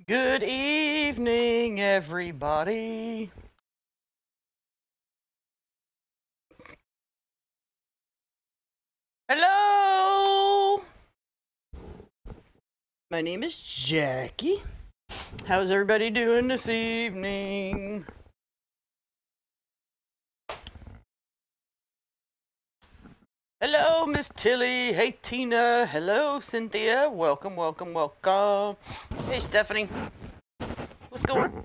Good evening, everybody. Hello. My name is Jackie. How's everybody doing this evening? Hello, Miss Tilly. Hey, Tina. Hello, Cynthia. Welcome, welcome, welcome. Hey, Stephanie. What's going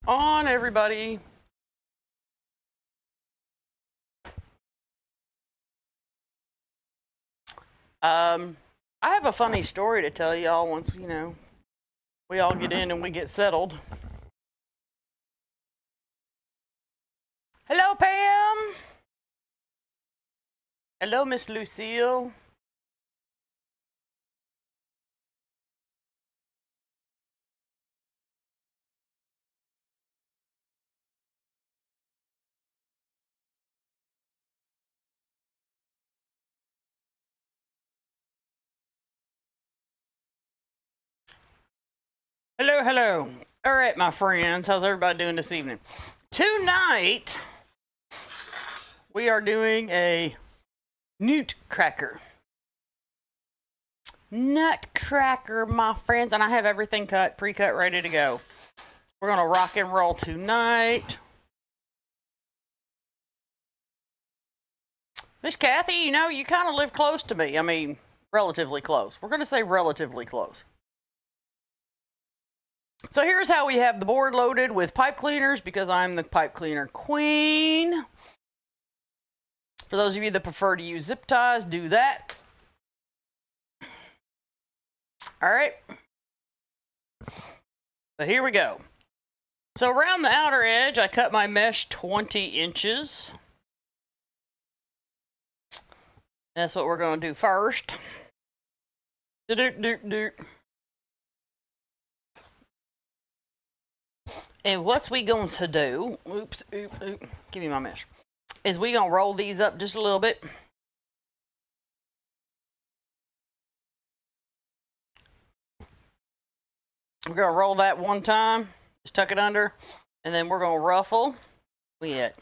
on, everybody? I have a funny story to tell y'all once, we all get in and we get settled. Hello, Pam. Hello, Miss Lucille. Hello, hello. All right, my friends. How's everybody doing this evening? Tonight, we are doing a Nutcracker. Nutcracker, my friends. And I have everything cut, pre-cut, ready to go. We're going to rock and roll tonight. Miss Kathy, you kind of live close to me. I mean, relatively close. We're going to say relatively close. So here's how we have the board loaded with pipe cleaners because I'm the pipe cleaner queen. For those of you that prefer to use zip ties, do that. All right. So here we go. So around the outer edge, I cut my mesh 20 inches. That's what we're going to do first. And what's we going to do, give me my mesh, is we going to roll these up just a little bit. We're going to roll that one time, just tuck it under, and then we're going to ruffle it.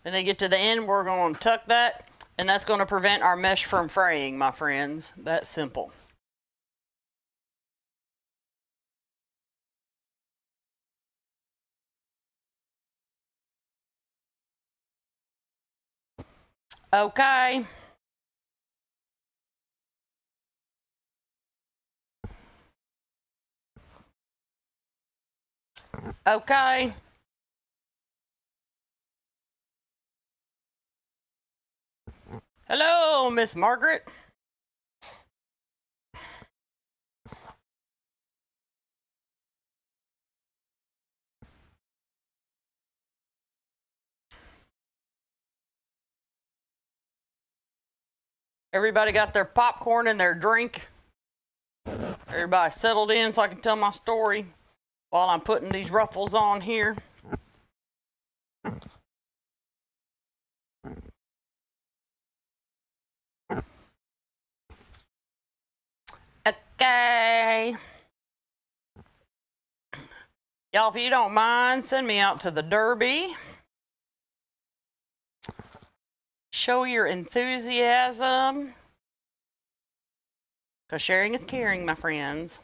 And then get to the end, we're going to tuck that, and that's going to prevent our mesh from fraying, my friends. That's simple. Okay. Okay. Hello, Miss Margaret. Everybody got their popcorn and their drink. Everybody settled in so I can tell my story while I'm putting these ruffles on here. Okay. Y'all, if you don't mind, send me out to the Derby. Show your enthusiasm. Because sharing is caring, my friends.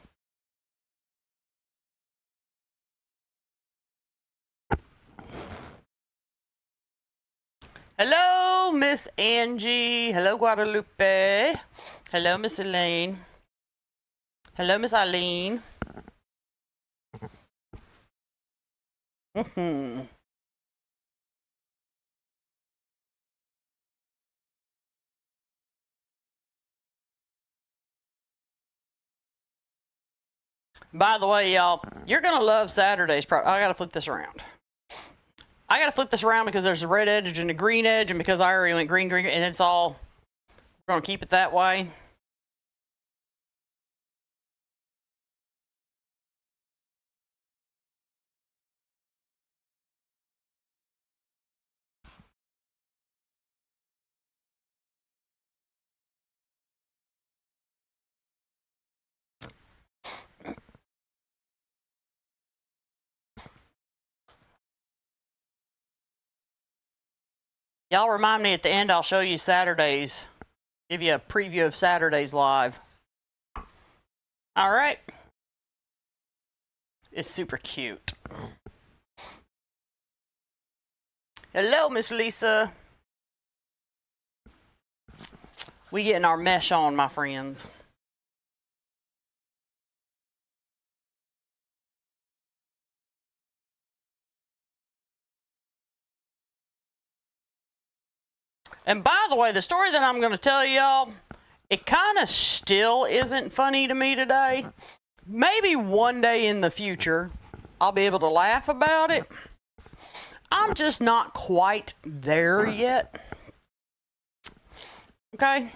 Hello, Miss Angie. Hello, Guadalupe. Hello, Miss Elaine. Hello, Miss Eileen. By the way, y'all, you're going to love Saturday's I got to flip this around. I got to flip this around because there's a red edge and a green edge, and because I already went green, and it's all, we're going to keep it that way. Y'all remind me at the end, I'll show you Saturdays. Give you a preview of Saturdays live. All right. It's super cute. Hello, Miss Lisa. We getting our mesh on, my friends. And by the way, the story that I'm going to tell y'all, it kind of still isn't funny to me today. Maybe one day in the future, I'll be able to laugh about it. I'm just not quite there yet. Okay?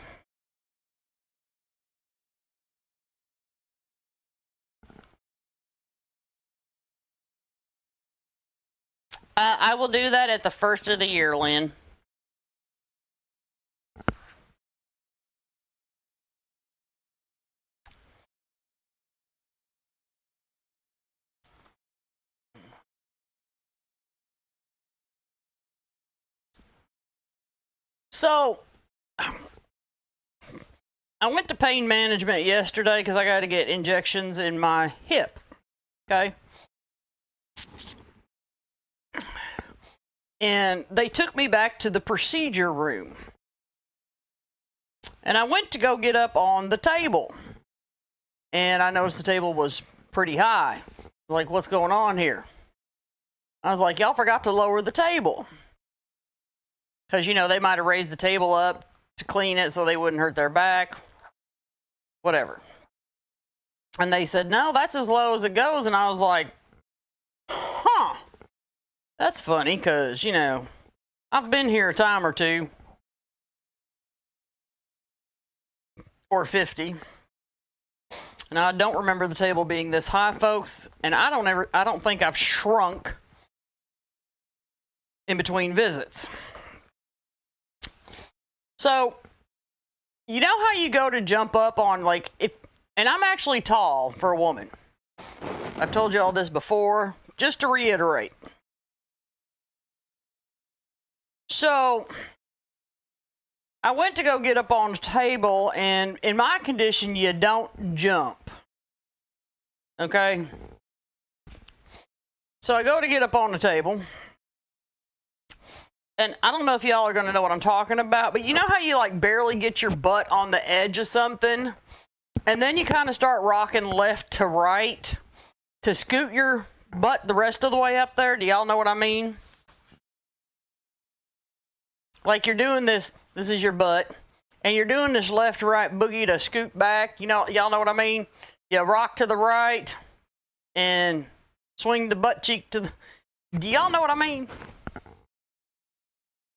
I will do that at the first of the year, Lynn. So, I went to pain management yesterday because I got to get injections in my hip. Okay? And they took me back to the procedure room. And I went to go get up on the table. And I noticed the table was pretty high. Like, what's going on here? I was like, y'all forgot to lower the table. Because, you know, they might have raised the table up to clean it so they wouldn't hurt their back. Whatever. And they said, no, that's as low as it goes. And I was like, huh. That's funny because, you know, I've been here a time or two. Or 50. And I don't remember the table being this high, folks. And I don't think I've shrunk in between visits. So, you know how you go to jump up on, like, and I'm actually tall for a woman. I've told you all this before, just to reiterate. So, I went to go get up on the table, and in my condition, you don't jump. Okay? So, I go to get up on the table. And I don't know if y'all are going to know what I'm talking about, but you know how you like barely get your butt on the edge of something? And then you kind of start rocking left to right to scoot your butt the rest of the way up there? Do y'all know what I mean? Like you're doing this is your butt, and you're doing this left to right boogie to scoot back. You know, y'all know what I mean? You rock to the right and swing the butt cheek to the... Do y'all know what I mean?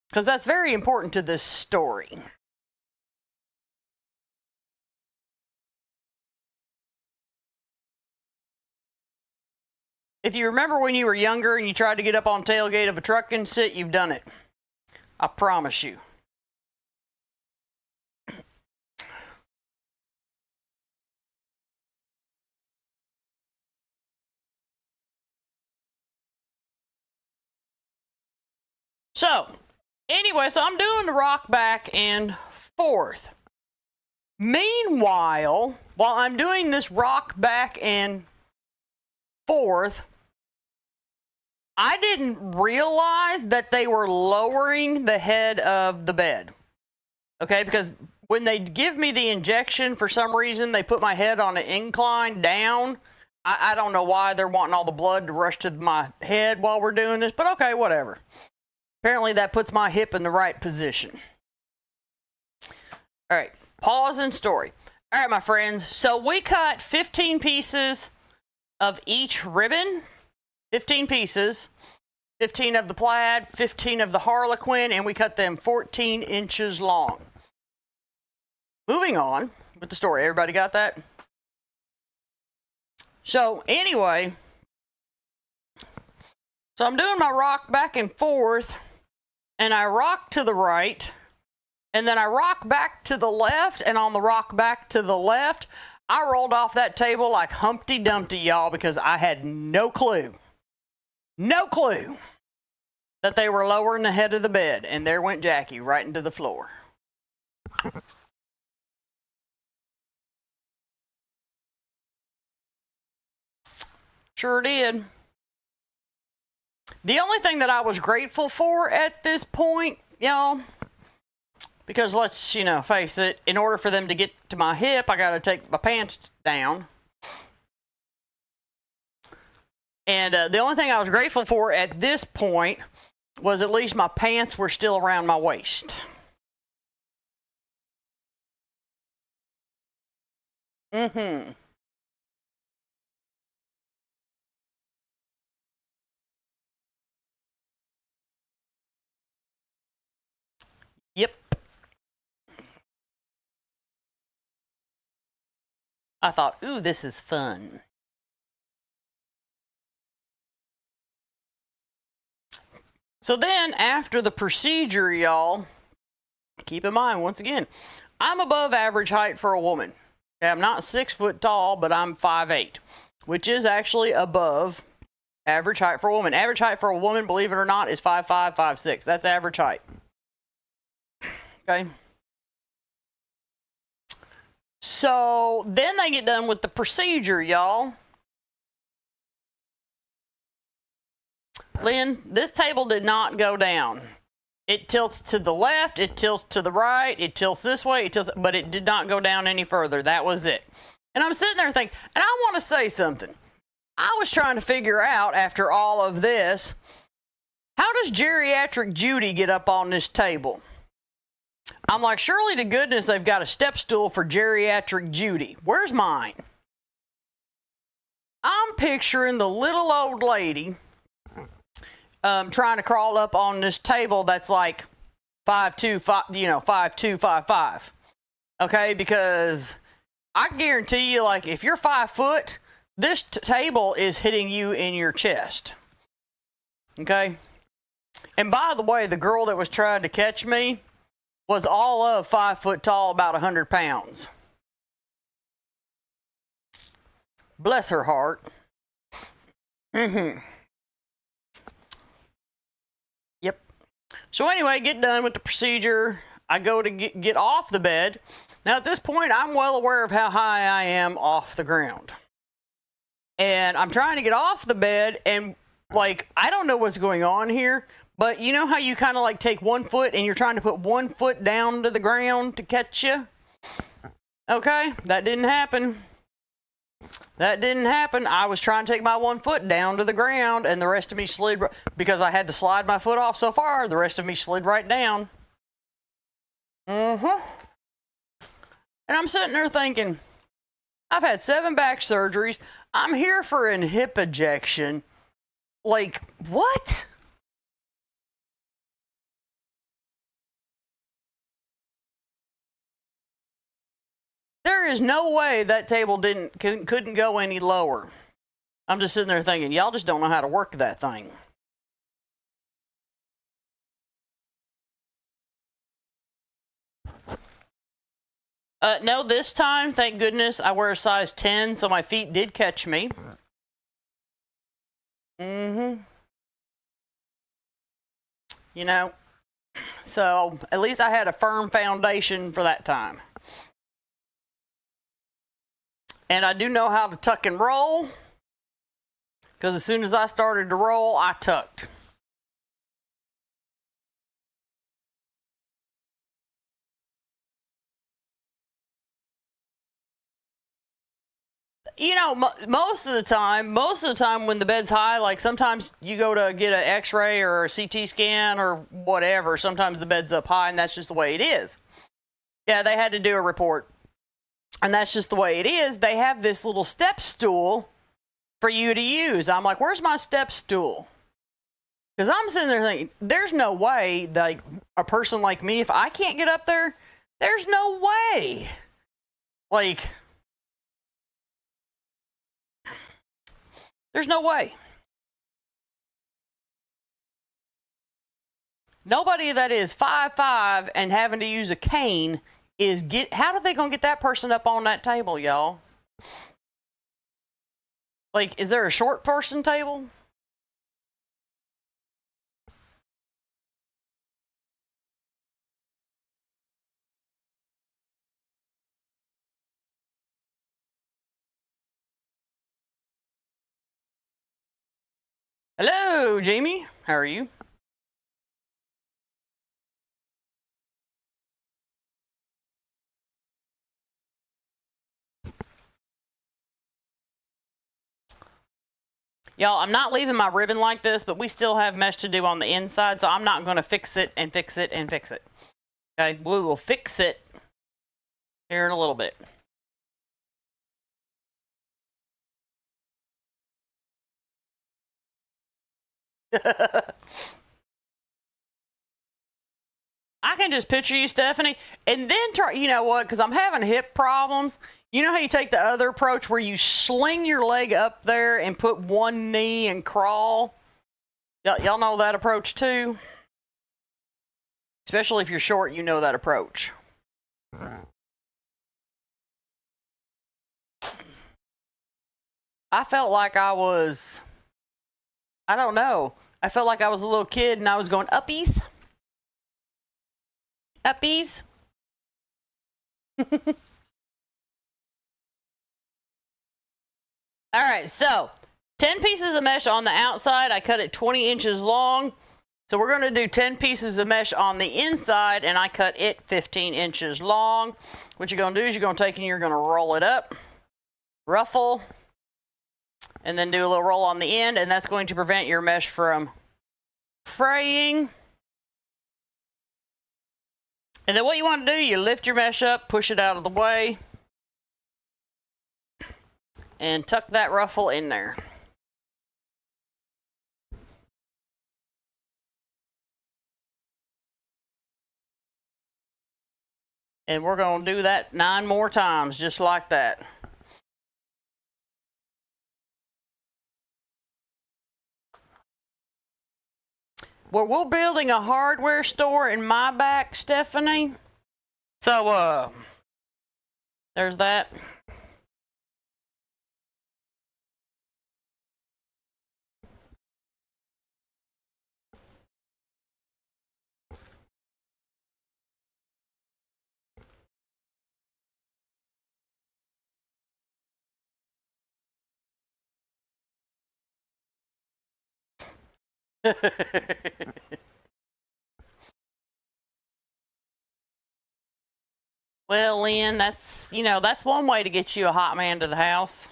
Because that's very important to this story. If you remember when you were younger and you tried to get up on tailgate of a truck and sit, you've done it. I promise you. So, anyway, so I'm doing the rock back and forth. Meanwhile, while I'm doing this rock back and forth, I didn't realize that they were lowering the head of the bed. Okay, because when they give me the injection, for some reason, they put my head on an incline down. I don't know why they're wanting all the blood to rush to my head while we're doing this, but okay, whatever. Apparently that puts my hip in the right position. All right, pause and story. All right, my friends, so we cut 15 pieces of each ribbon, 15 pieces, 15 of the plaid, 15 of the Harlequin, and we cut them 14 inches long. Moving on with the story. Everybody got that? So anyway, so I'm doing my rock back and forth, and I rock to the right, and then I rock back to the left, and on the rock back to the left, I rolled off that table like Humpty Dumpty, y'all, because I had no clue. No clue that they were lowering the head of the bed, and there went Jackie right into the floor. Sure did. The only thing that I was grateful for at this point, y'all, because let's, face it, in order for them to get to my hip, I got to take my pants down. And the only thing I was grateful for at this point was at least my pants were still around my waist. Mm-hmm. Yep. I thought, ooh, this is fun. So then, after the procedure, y'all, keep in mind, once again, I'm above average height for a woman. Okay, I'm not 6 foot tall, but I'm 5'8", which is actually above average height for a woman. Average height for a woman, believe it or not, is 5'5", 5'6". That's average height. Okay. So then they get done with the procedure, y'all. Lynn, this table did not go down. It tilts to the left, it tilts to the right, it tilts this way, but it did not go down any further. That was it. And I'm sitting there thinking, and I want to say something. I was trying to figure out, after all of this, how does geriatric Judy get up on this table? I'm like, surely to goodness they've got a step stool for geriatric Judy. Where's mine? I'm picturing the little old lady trying to crawl up on this table that's like 5'2", 5'2", 5'5". Okay, because I guarantee you, like, if you're 5 foot, this table is hitting you in your chest. Okay? And by the way, the girl that was trying to catch me was all of 5 foot tall, about 100 pounds. Bless her heart. Mm-hmm. Yep. So anyway, get done with the procedure. I go to get off the bed. Now at this point, I'm well aware of how high I am off the ground. And I'm trying to get off the bed, and like, I don't know what's going on here, but you know how you kind of like take 1 foot and you're trying to put 1 foot down to the ground to catch you? Okay, that didn't happen. That didn't happen. I was trying to take my 1 foot down to the ground, and the rest of me slid, because I had to slide my foot off so far, the rest of me slid right down. Mm-hmm. And I'm sitting there thinking, I've had 7 back surgeries. I'm here for an hip ejection. Like, what? There is no way that table couldn't go any lower. I'm just sitting there thinking, y'all just don't know how to work that thing. No, this time, thank goodness, I wear a size 10, so my feet did catch me. Mm-hmm. You know, so at least I had a firm foundation for that time. And I do know how to tuck and roll, because as soon as I started to roll, I tucked. You know, most of the time when the bed's high, like sometimes you go to get an x-ray or a CT scan or whatever, sometimes the bed's up high, and that's just the way it is. Yeah, they had to do a report, and that's just the way it is. They have this little step stool for you to use. I'm like, where's my step stool? Because I'm sitting there thinking, there's no way that a person like me, if I can't get up there, there's no way. Like, there's no way. Nobody that is 5'5" and having to use a cane is how are they gonna get that person up on that table, y'all? Like, is there a short person table? Hello, Jamie. How are you? Y'all, I'm not leaving my ribbon like this, but we still have mesh to do on the inside, so I'm not going to fix it and fix it and fix it. Okay, we will fix it here in a little bit. I can just picture you, Stephanie, and then try, you know what, because I'm having hip problems. You know how you take the other approach where you sling your leg up there and put one knee and crawl? Y'all know that approach too? Especially if you're short, you know that approach. I felt like I was, I don't know. I felt like I was a little kid and I was going uppies. Uppies. All right, so 10 pieces of mesh on the outside. I cut it 20 inches long. So we're going to do 10 pieces of mesh on the inside, and I cut it 15 inches long. What you're going to do is you're going to take and you're going to roll it up, ruffle, and then do a little roll on the end, and that's going to prevent your mesh from fraying. And then what you want to do, you lift your mesh up, push it out of the way, and tuck that ruffle in there. And we're going to do that 9 more times, just like that. Well, we're building a hardware store in my back, Stephanie. So, there's that. Well, Lynn, that's, you know, that's one way to get you a hot man to the house.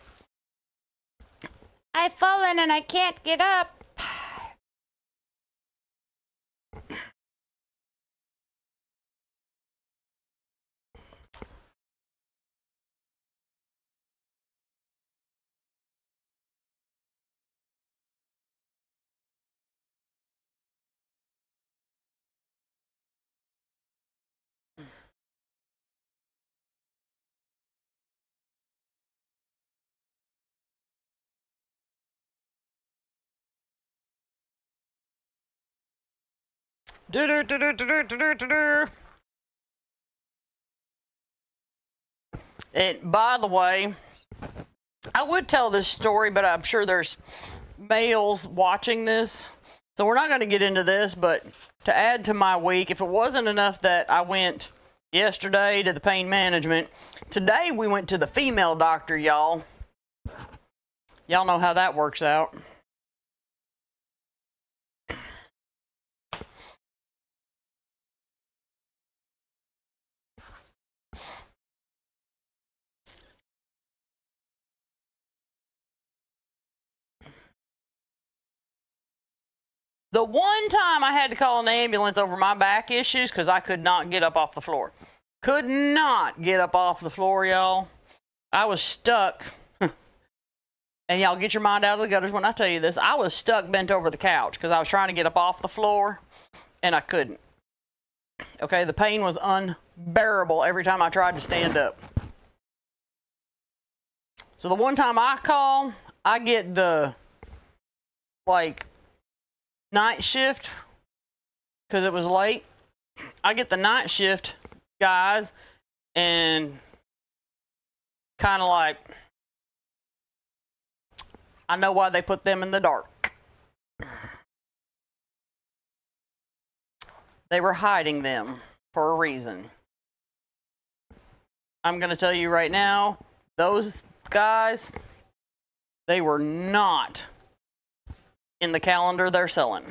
I've fallen and I can't get up. And by the way, I would tell this story, but I'm sure there's males watching this, so we're not going to get into this. But to add to my week, if it wasn't enough that I went yesterday to the pain management, today we went to the female doctor, y'all. Y'all know how that works out. The one time I had to call an ambulance over my back issues because I could not get up off the floor. Could not get up off the floor, y'all. I was stuck. And y'all get your mind out of the gutters when I tell you this. I was stuck bent over the couch because I was trying to get up off the floor and I couldn't. Okay, the pain was unbearable every time I tried to stand up. So the one time I call, I get the, like, night shift because it was late. I get the night shift guys and kind of like, I know why they put them in the dark. They were hiding them for a reason. I'm going to tell you right now, those guys, they were not in the calendar they're selling.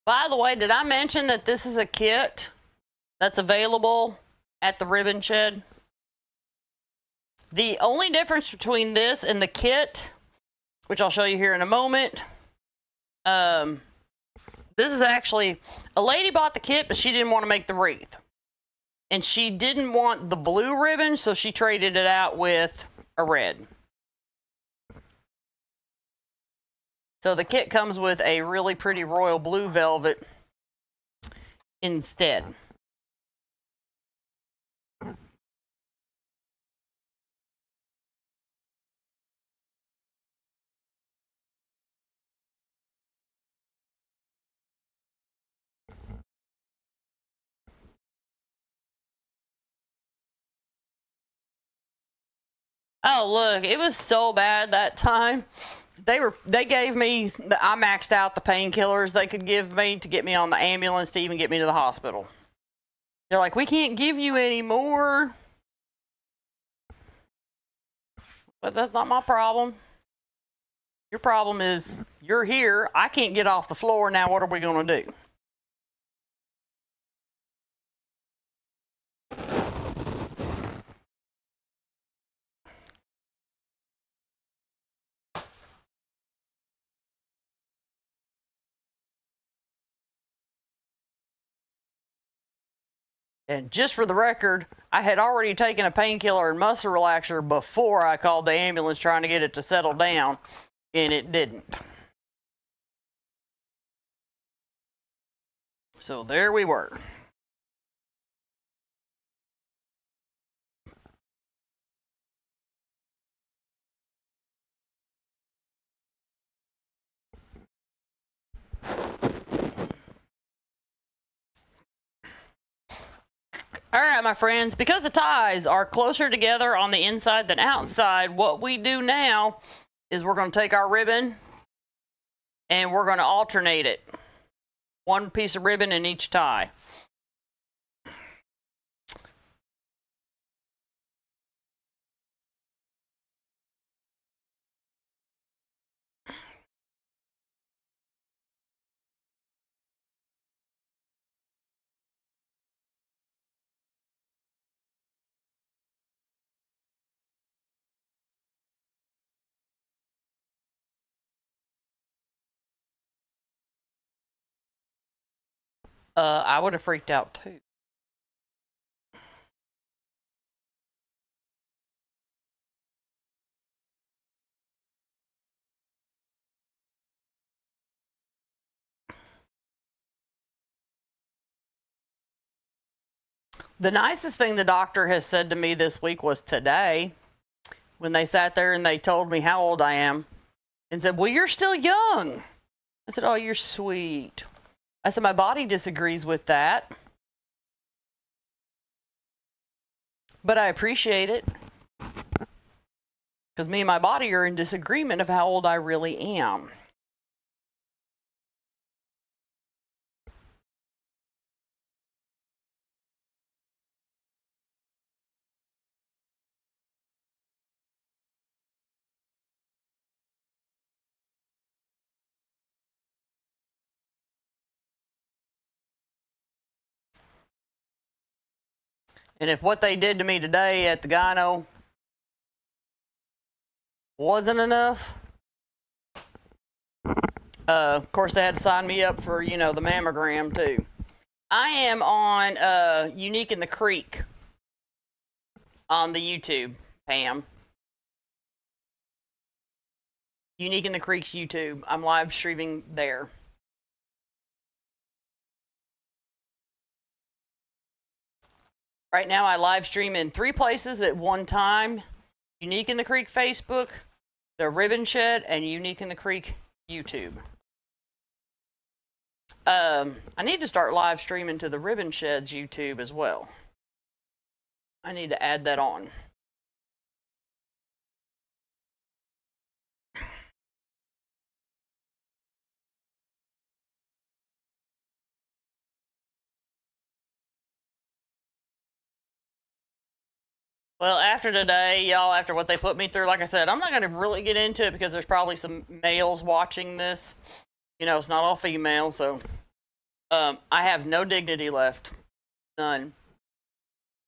By the way, did I mention that this is a kit that's available at the Ribbon Shed? The only difference between this and the kit, which I'll show you here in a moment, this is actually, a lady bought the kit, but she didn't want to make the wreath. And she didn't want the blue ribbon, so she traded it out with a red. So the kit comes with a really pretty royal blue velvet instead. Oh, look, it was so bad that time. They gave me, I maxed out the painkillers they could give me to get me on the ambulance to even get me to the hospital. They're like, we can't give you any more. But that's not my problem. Your problem is you're here. I can't get off the floor. Now what are we going to do? And just for the record, I had already taken a painkiller and muscle relaxer before I called the ambulance trying to get it to settle down, and it didn't. So there we were. All right, my friends, because the ties are closer together on the inside than outside, what we do now is we're going to take our ribbon and we're going to alternate it. One piece of ribbon in each tie. I would have freaked out too. The nicest thing the doctor has said to me this week was today, when they sat there and they told me how old I am and said, well, you're still young. I said, oh, you're sweet. I said, my body disagrees with that, but I appreciate it because me and my body are in disagreement of how old I really am. And if what they did to me today at the gyno wasn't enough, of course they had to sign me up for, you know, the mammogram too. I am on Unique in the Creek on the YouTube, Pam. Unique in the Creek's YouTube. I'm live streaming there. Right now I live stream in 3 places at one time. Unique in the Creek Facebook, the Ribbon Shed, and Unique in the Creek YouTube. I need to start live streaming to the Ribbon Shed's YouTube as well. I need to add that on. Well, after today, y'all, after what they put me through, like I said, I'm not going to really get into it because there's probably some males watching this. You know, it's not all female, so I have no dignity left. None.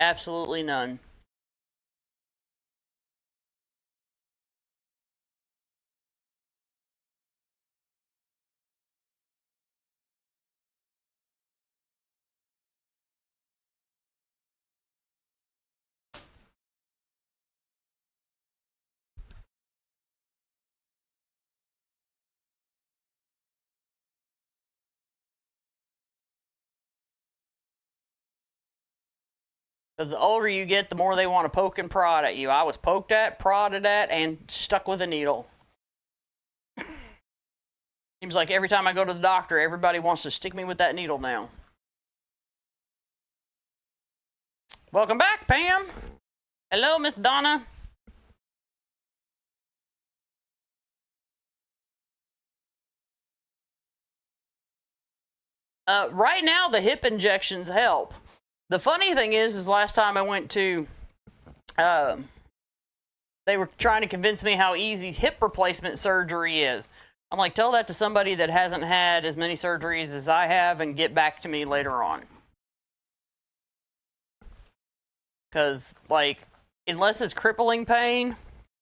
Absolutely none. Because the older you get, the more they want to poke and prod at you. I was poked at, prodded at, and stuck with a needle. Seems like every time I go to the doctor, everybody wants to stick me with that needle now. Welcome back, Pam. Hello, Miss Donna. Right now, the hip injections help. The funny thing is last time I went to, they were trying to convince me how easy hip replacement surgery is. I'm like, tell that to somebody that hasn't had as many surgeries as I have and get back to me later on. Because, like, unless it's crippling pain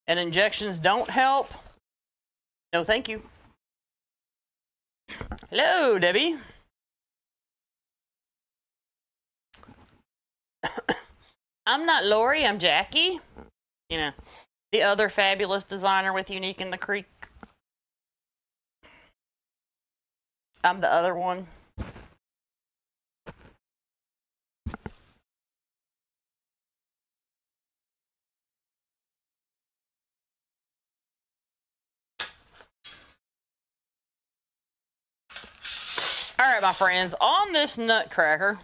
and injections don't help, no thank you. Hello, Debbie. I'm not Lori, I'm Jackie. You know, the other fabulous designer with Unique in the Creek. I'm the other one. All right, my friends, on this Nutcracker,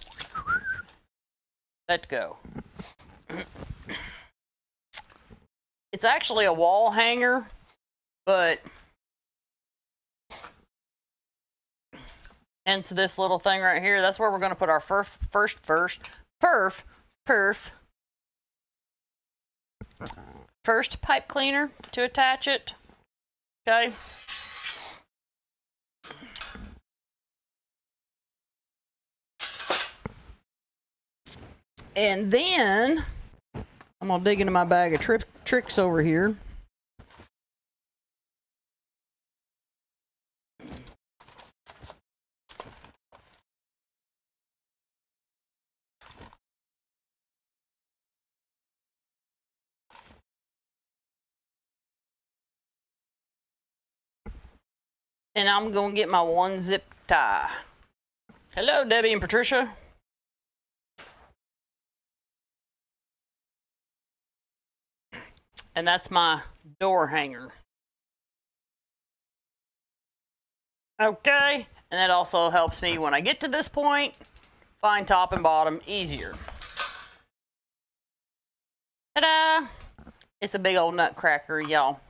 let's go. It's actually a wall hanger, but hence this little thing right here. That's where we're going to put our first pipe cleaner to attach it. Okay. And then I'm going to dig into my bag of tricks over here. And I'm going to get my one zip tie. Hello, Debbie and Patricia. And that's my door hanger. Okay, and that also helps me when I get to this point, find top and bottom easier. Ta-da! It's a big old nutcracker, y'all.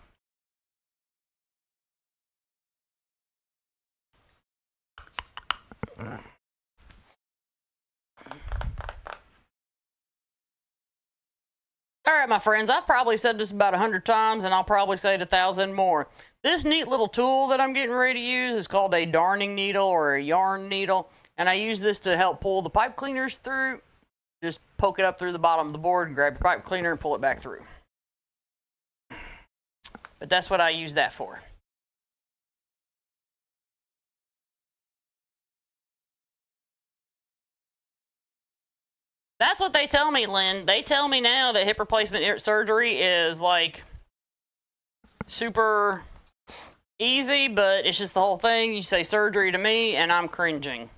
All right, my friends, I've probably said this about 100 times, and I'll probably say it 1,000 more. This neat little tool that I'm getting ready to use is called a darning needle or a yarn needle, and I use this to help pull the pipe cleaners through. Just poke it up through the bottom of the board and grab your pipe cleaner and pull it back through. But that's what I use that for. That's what they tell me, Lynn. They tell me now that hip replacement surgery is like super easy, but it's just the whole thing. You say surgery to me and I'm cringing.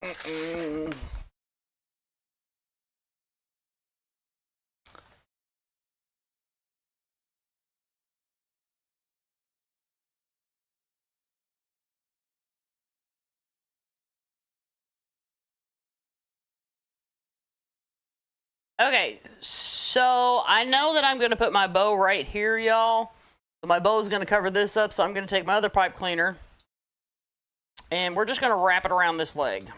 Okay, so I know that I'm going to put my bow right here, y'all. My bow is going to cover this up, so I'm going to take my other pipe cleaner, and we're just going to wrap it around this leg.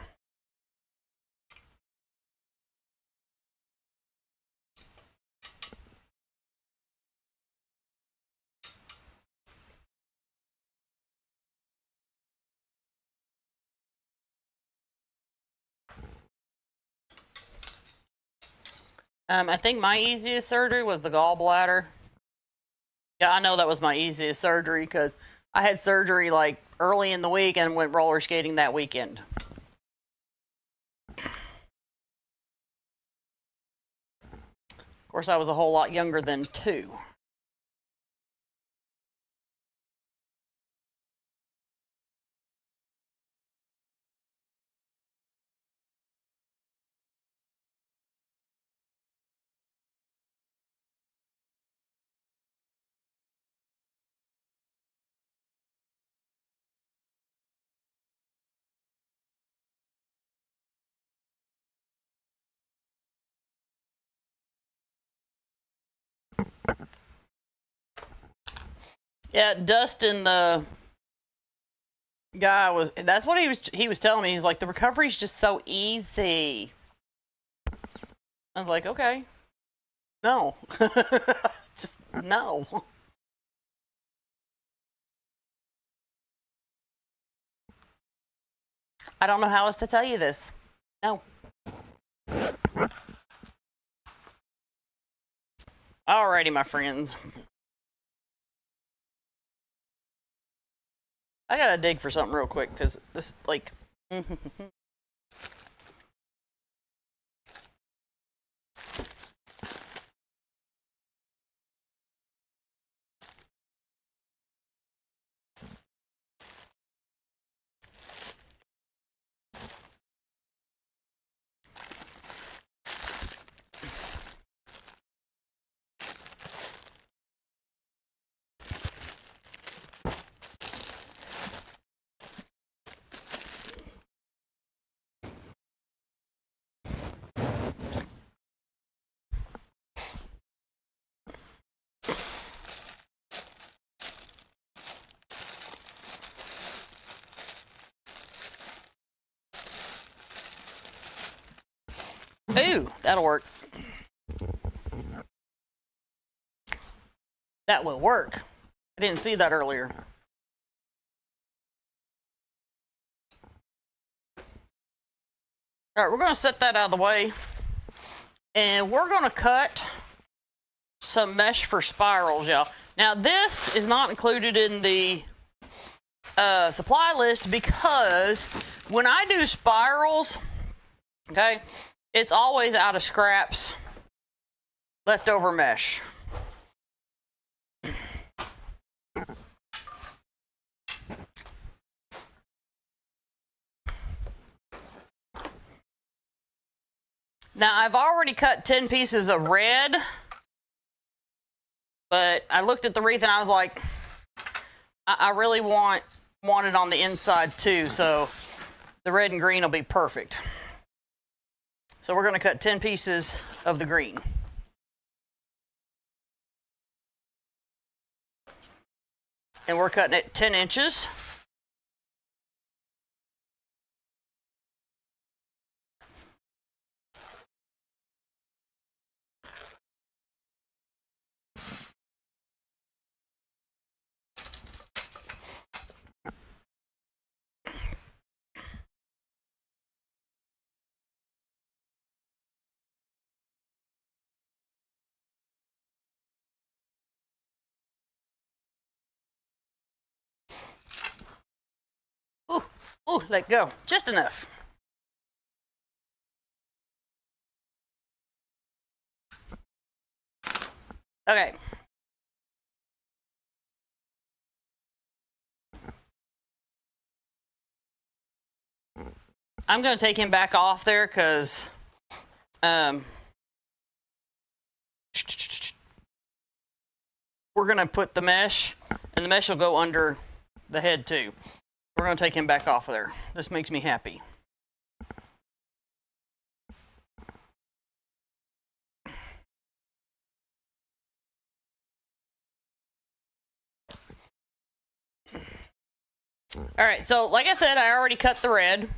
I think my easiest surgery was the gallbladder. Yeah, I know that was my easiest surgery because I had surgery like early in the week and went roller skating that weekend. Of course, I was a whole lot younger than 2. Yeah, Dustin, the guy that's what he was telling me. He's like, the recovery's just so easy. I was like, okay. No. Just no. I don't know how else to tell you this. No. Alrighty, my friends. I gotta dig for something real quick because this, like. Ooh, that'll work. That will work. I didn't see that earlier. All right, we're going to set that out of the way. And we're going to cut some mesh for spirals, y'all. Now, this is not included in the supply list because when I do spirals, okay, it's always out of scraps, leftover mesh. Now, I've already cut 10 pieces of red, but I looked at the wreath and I was like, I really want it on the inside too, so the red and green will be perfect. So we're going to cut 10 pieces of the green. And we're cutting it 10 inches. Ooh, let go. Just enough. Okay. I'm going to take him back off there because we're going to put the mesh, and the mesh will go under the head too. We're going to take him back off of there. This makes me happy. All right, so like I said, I already cut the red.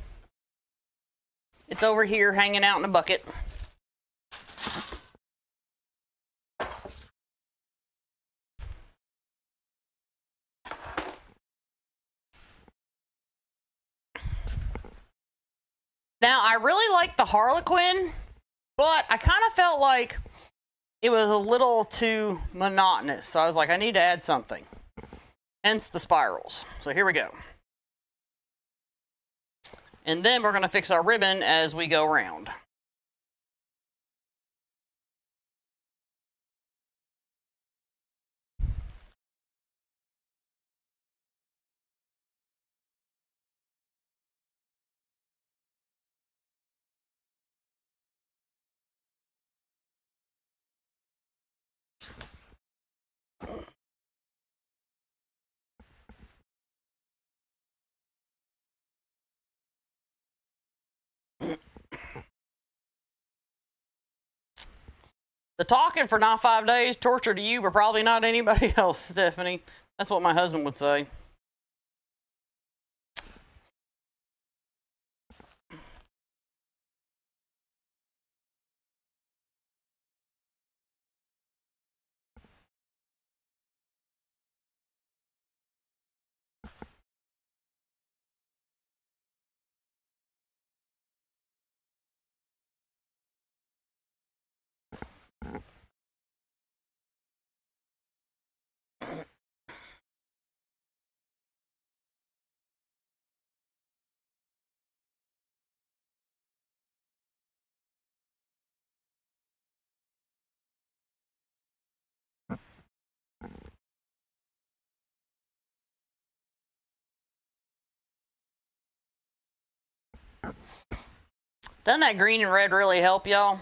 It's over here hanging out in a bucket. Now, I really like the Harlequin, but I kind of felt like it was a little too monotonous. So I was like, I need to add something. Hence the spirals. So here we go. And then we're going to fix our ribbon as we go around. The talking for not 5 days, torture to you, but probably not anybody else, Stephanie. That's what my husband would say. Doesn't that green and red really help, y'all?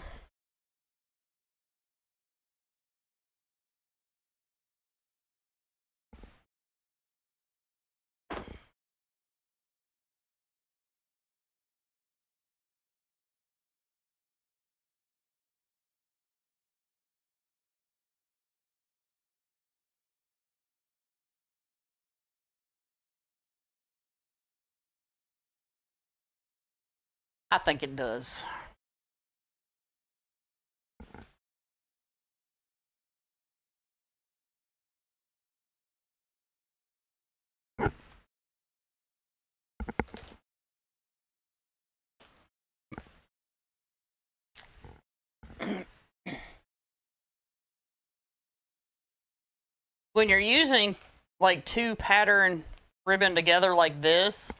I think it does. When you're using like two pattern ribbon together like this,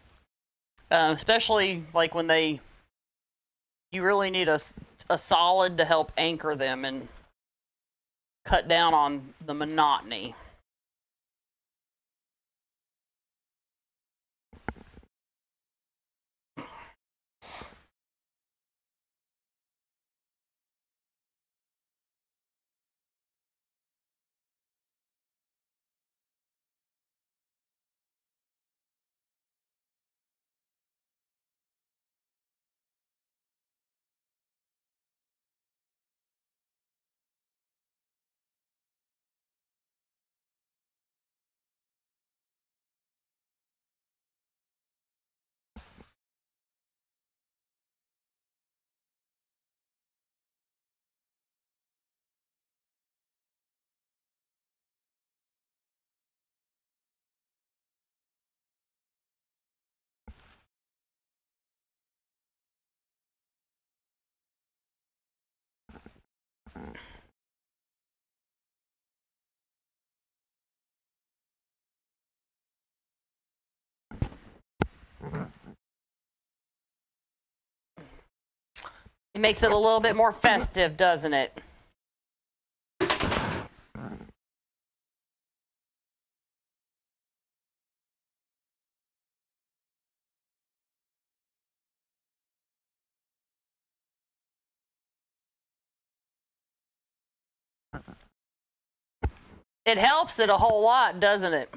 especially like when you really need a solid to help anchor them and cut down on the monotony. It makes it a little bit more festive, doesn't it? It helps it a whole lot, doesn't it?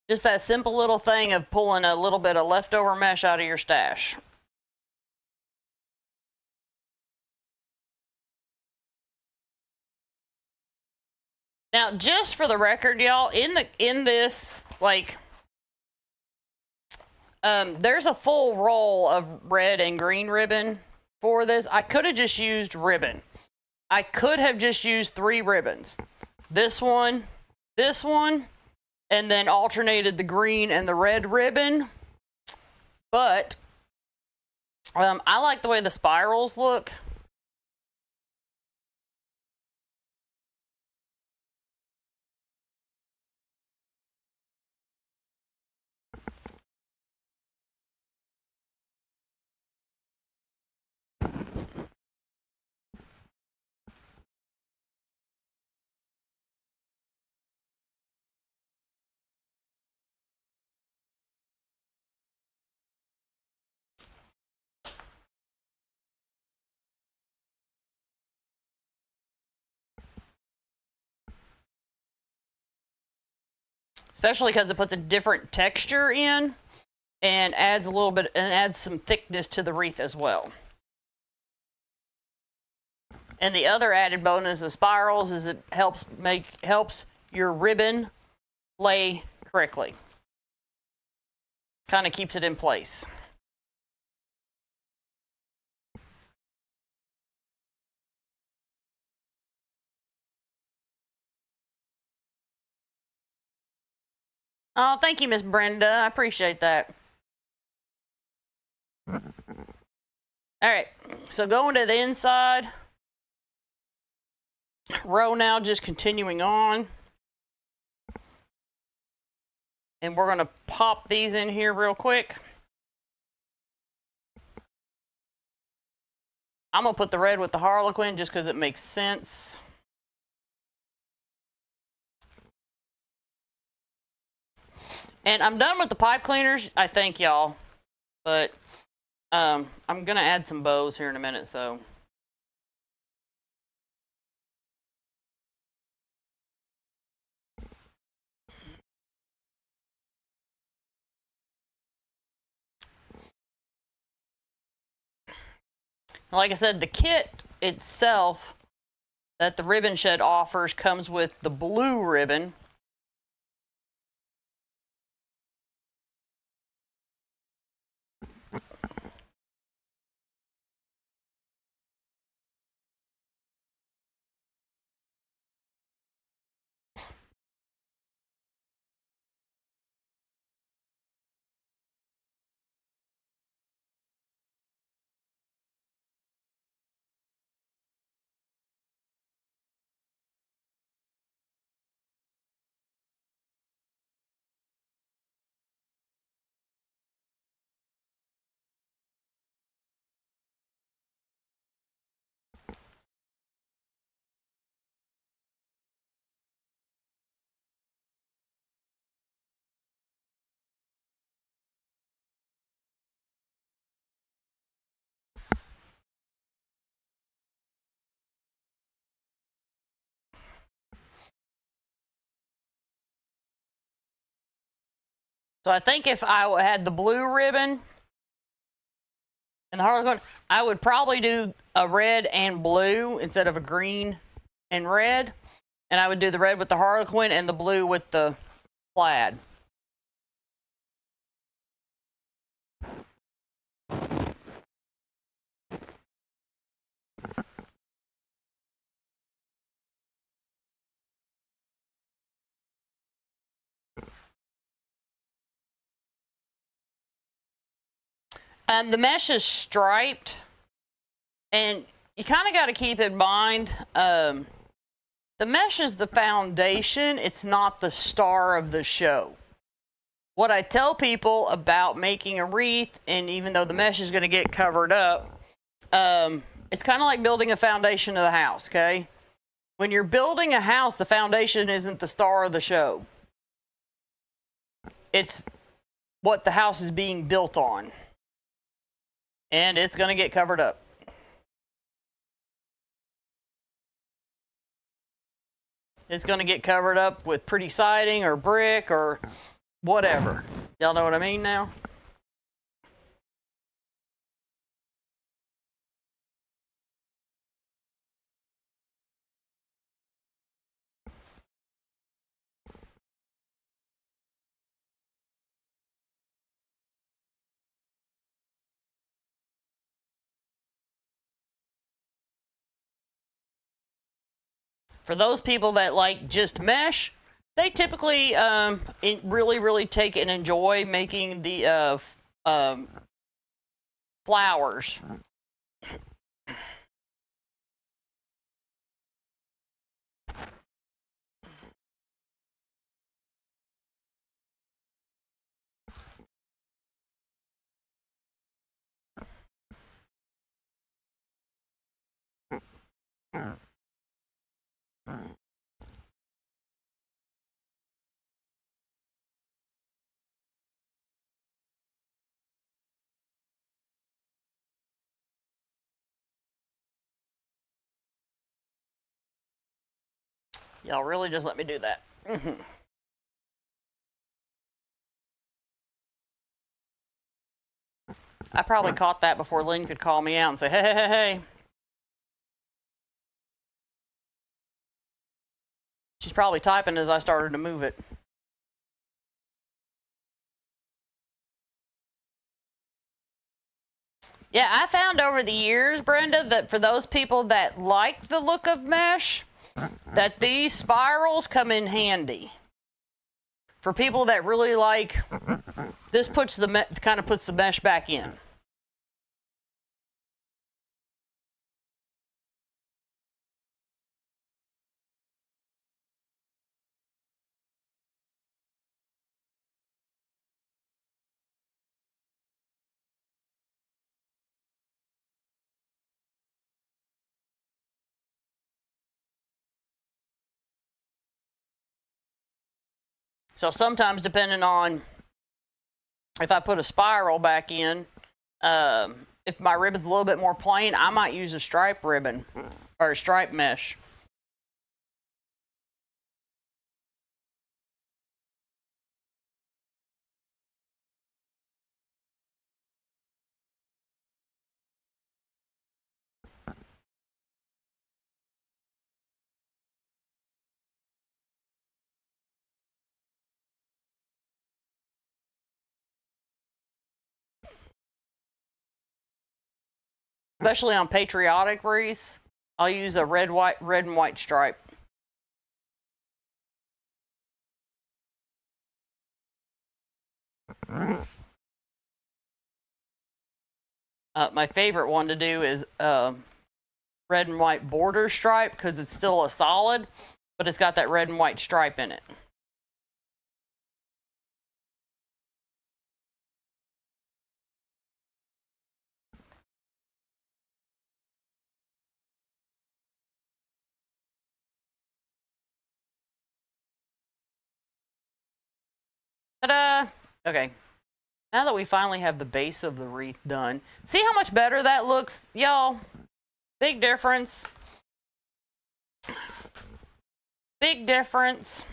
Just that simple little thing of pulling a little bit of leftover mesh out of your stash. Now, just for the record, y'all, in this, like, there's a full roll of red and green ribbon for this. I could have just used ribbon. I could have just used 3 ribbons. This one, and then alternated the green and the red ribbon. But I like the way the spirals look. Especially because it puts a different texture in and adds a little bit and adds some thickness to the wreath as well. And the other added bonus of spirals is it helps your ribbon lay correctly. Kind of keeps it in place. Oh, thank you, Miss Brenda. I appreciate that. All right, so going to the inside row now, just continuing on. And we're going to pop these in here real quick. I'm going to put the red with the Harlequin just because it makes sense. And I'm done with the pipe cleaners, I think, y'all. But I'm going to add some bows here in a minute, so. Like I said, the kit itself that the Ribbon Shed offers comes with the blue ribbon. So I think if I had the blue ribbon and the Harlequin, I would probably do a red and blue instead of a green and red. And I would do the red with the Harlequin and the blue with the plaid. The mesh is striped, and you kind of got to keep in mind, the mesh is the foundation. It's not the star of the show. What I tell people about making a wreath, and even though the mesh is going to get covered up, it's kind of like building a foundation of the house, okay? When you're building a house, the foundation isn't the star of the show. It's what the house is being built on. And it's going to get covered up. it's going to get covered up with pretty siding or brick or whatever. Y'all know what I mean now? For those people that like just mesh, they typically really take and enjoy making the flowers. Y'all really just let me do that. I probably caught that before Lynn could call me out and say, hey. She's probably typing as I started to move it. Yeah, I found over the years, Brenda, that for those people that like the look of mesh, that these spirals come in handy. For people that really like, this puts kind of puts the mesh back in. So sometimes, depending on if I put a spiral back in, if my ribbon's a little bit more plain, I might use a stripe ribbon or a stripe mesh. Especially on patriotic wreaths, I'll use a red and white stripe. My favorite one to do is red and white border stripe because it's still a solid, but it's got that red and white stripe in it. Ta-da! Okay. Now that we finally have the base of the wreath done, see how much better that looks, y'all? Big difference. Big difference.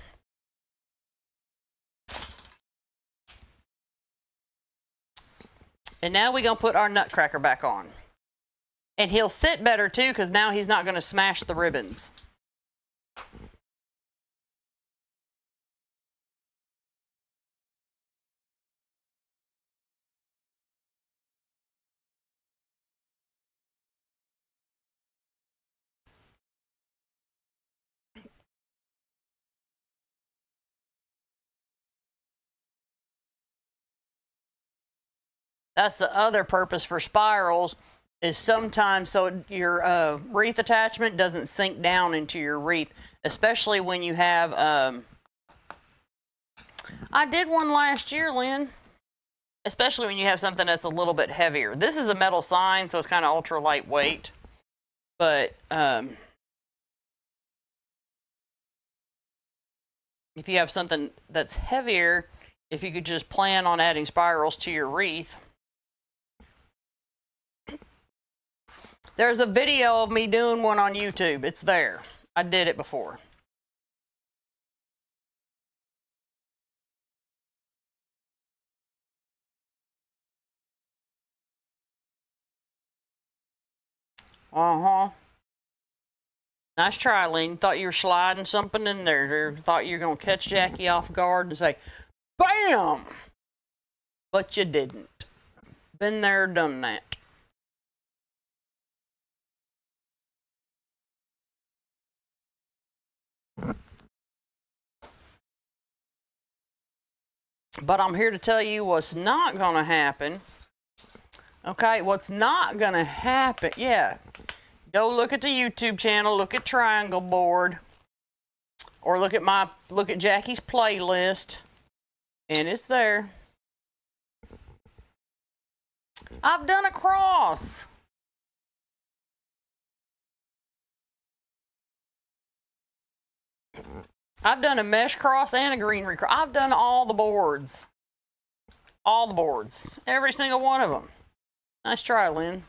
And now we're going to put our nutcracker back on. And he'll sit better too because now he's not going to smash the ribbons. That's the other purpose for spirals, is sometimes so your wreath attachment doesn't sink down into your wreath, especially when you have, I did one last year, Lynn, especially when you have something that's a little bit heavier. This is a metal sign, so it's kind of ultra lightweight, but if you have something that's heavier, if you could just plan on adding spirals to your wreath. There's a video of me doing one on YouTube. It's there. I did it before. Uh-huh. Nice try, Lynn. Thought you were sliding something in there. Thought you were going to catch Jackie off guard and say, BAM! But you didn't. Been there, done that. But I'm here to tell you what's not going to happen. Okay, what's not going to happen. Yeah, go look at the YouTube channel, look at Triangle Board, or look at Jackie's playlist, and it's there. I've done a cross. I've done a mesh cross and a greenery cross. I've done all the boards. All the boards. Every single one of them. Nice try, Lynn.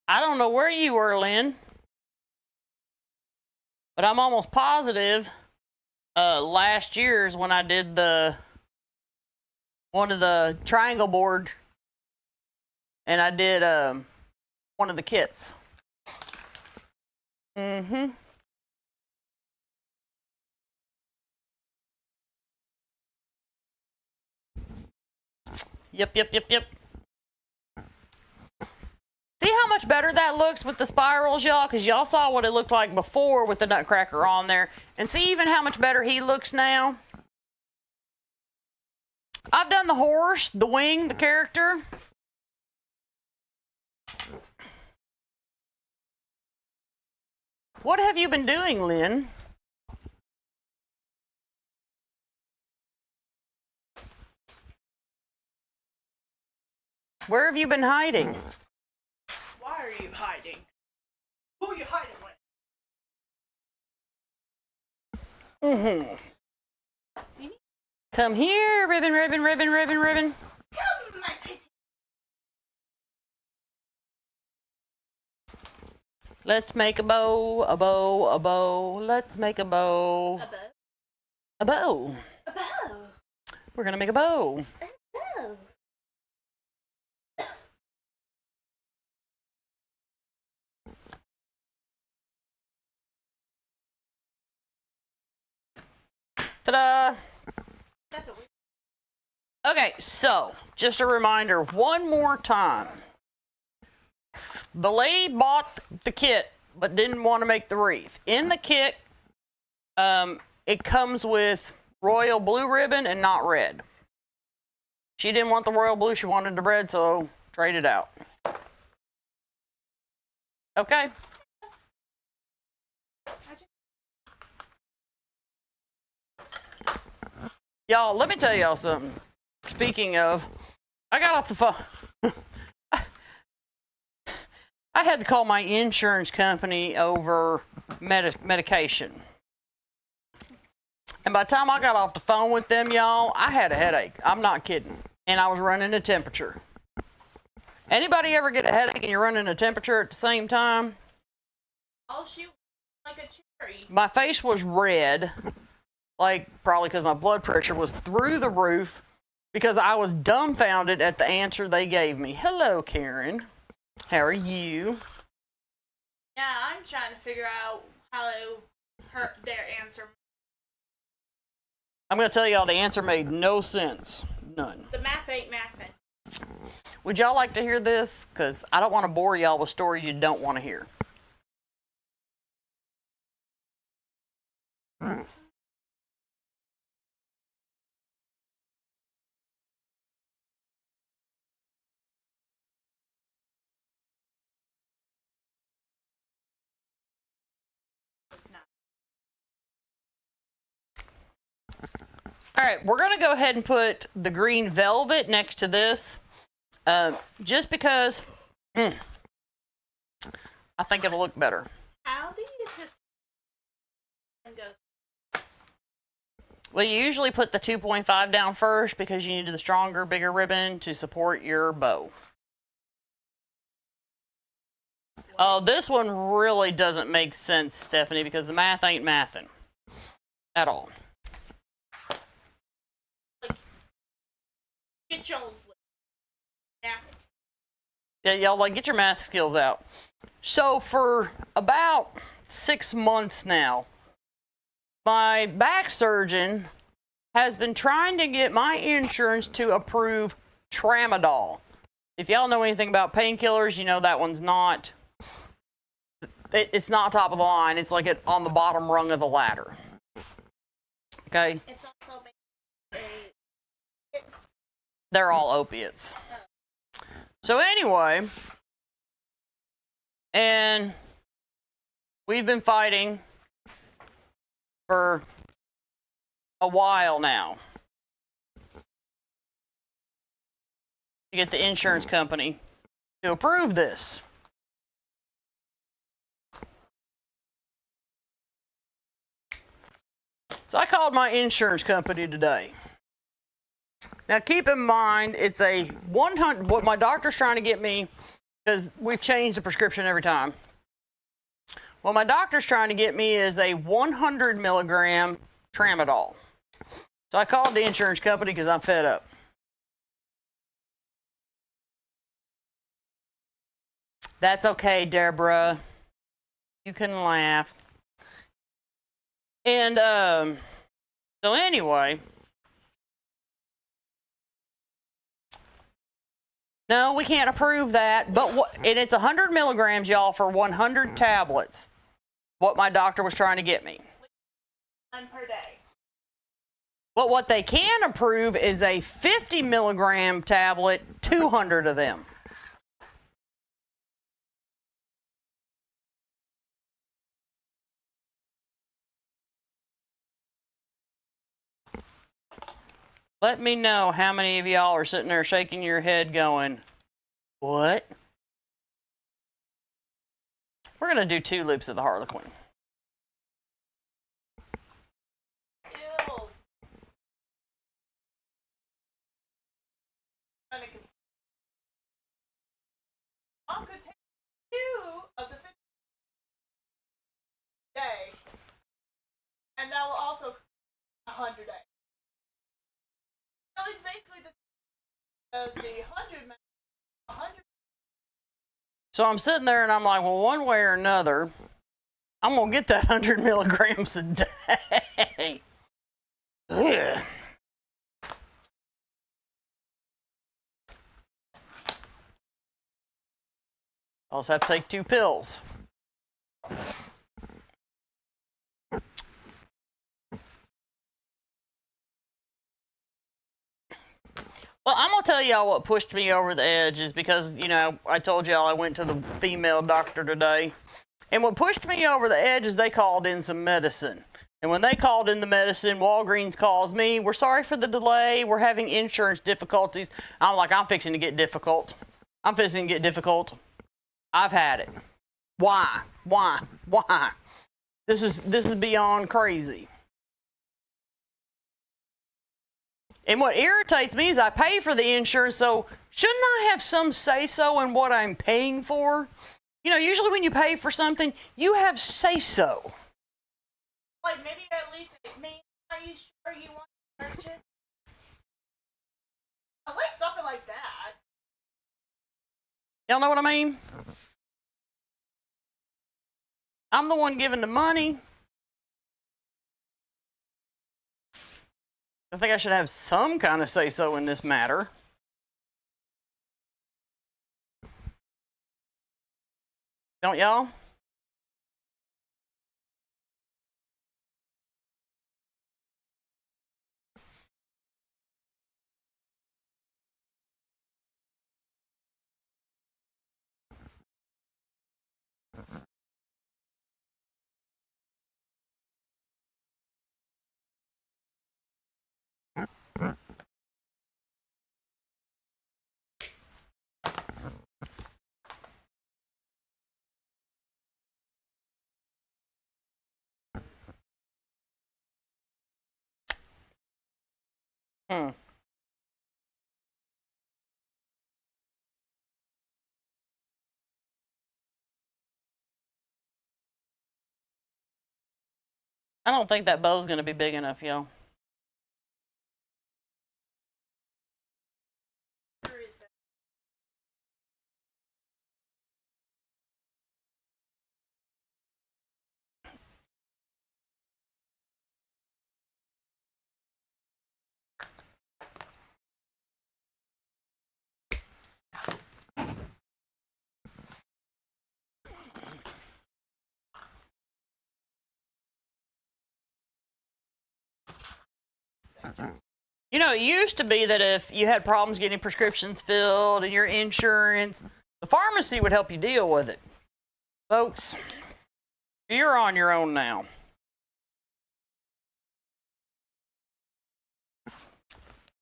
I don't know where you were, Lynn, but I'm almost positive last year's when I did one of the triangle board, and I did one of the kits. Mm-hmm. Yep. See how much better that looks with the spirals, y'all? Because y'all saw what it looked like before with the Nutcracker on there. And see even how much better he looks now? I've done the horse, the wing, the character. What have you been doing, Lynn? Where have you been hiding? Why are you hiding? Who are you hiding with? Mm-hmm. Come here, ribbon. Come, my pretty. Let's make a bow. Let's make a bow. A bow? A bow. A bow. We're gonna make a bow. A bow. Ta-da! That's a weird. Okay, so just a reminder, one more time. The lady bought the kit but didn't want to make the wreath. In the kit, it comes with royal blue ribbon and not red. She didn't want the royal blue, she wanted the red, so trade it out. Okay? Y'all, let me tell y'all something. Speaking of, I got off the phone. I had to call my insurance company over medication. And by the time I got off the phone with them, y'all, I had a headache. I'm not kidding. And I was running a temperature. Anybody ever get a headache and you're running a temperature at the same time? Oh, shoot. Like a cherry. My face was red. Like, probably because my blood pressure was through the roof because I was dumbfounded at the answer they gave me. Hello, Karen. How are you? Yeah, I'm trying to figure out how their answer. I'm going to tell y'all the answer made no sense. None. The math ain't mathin'. Would y'all like to hear this? Because I don't want to bore y'all with stories you don't want to hear. All right, we're going to go ahead and put the green velvet next to this. Just because I think it'll look better. How do you put and go? Well, you usually put the 2.5 down first because you need the stronger, bigger ribbon to support your bow. Oh, this one really doesn't make sense, Stephanie, because the math ain't mathing at all. Like, get y'all's math. Yeah, y'all, like, get your math skills out. So for about 6 months now, my back surgeon has been trying to get my insurance to approve tramadol. If y'all know anything about painkillers, you know that one's not. It's not top of the line. It's like on the bottom rung of the ladder. Okay? It's also They're all opiates. So anyway, and we've been fighting for a while now to get the insurance company to approve this. So I called my insurance company today. Now keep in mind, it's a 100, what my doctor's trying to get me, because we've changed the prescription every time. What my doctor's trying to get me is a 100 milligram tramadol. So I called the insurance company because I'm fed up. That's okay, Deborah. You can laugh. And so anyway, no, we can't approve that. But and it's 100 milligrams, y'all, for 100 tablets. What my doctor was trying to get me. one per day. But what they can approve is a 50 milligram tablet, 200 of them. Let me know how many of y'all are sitting there shaking your head going, what? We're going to do 2 loops of the Harlequin. Ew. I could take 2 of the 50 day, and that will also 100 days. So it's basically the 100. So I'm sitting there and I'm like, well, one way or another, I'm going to get that 100 milligrams a day. Ugh. I also have to take 2 pills. Well, I'm going to tell y'all what pushed me over the edge is because, you know, I told y'all I went to the female doctor today. And what pushed me over the edge is they called in some medicine. And when they called in the medicine, Walgreens calls me. We're sorry for the delay. We're having insurance difficulties. I'm like, I'm fixing to get difficult. I'm fixing to get difficult. I've had it. Why? Why? Why? This is beyond crazy. And what irritates me is I pay for the insurance, so shouldn't I have some say-so in what I'm paying for? You know, usually when you pay for something, you have say-so. Like, maybe at least me. Are you sure you want to purchase? At least something like that. Y'all know what I mean? I'm the one giving the money. I think I should have some kind of say-so in this matter. Don't y'all? Hmm. I don't think that bow's going to be big enough, y'all. You know, it used to be that if you had problems getting prescriptions filled and your insurance, the pharmacy would help you deal with it. Folks, you're on your own now.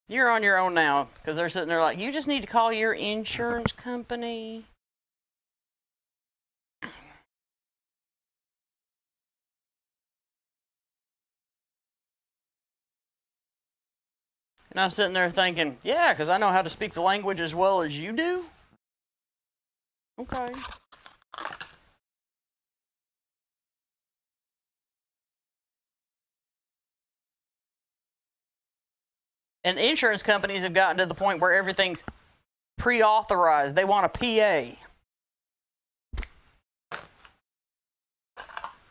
You're on your own now because they're sitting there like, you just need to call your insurance company. And I'm sitting there thinking, yeah, because I know how to speak the language as well as you do. Okay. And insurance companies have gotten to the point where everything's pre-authorized. They want a PA.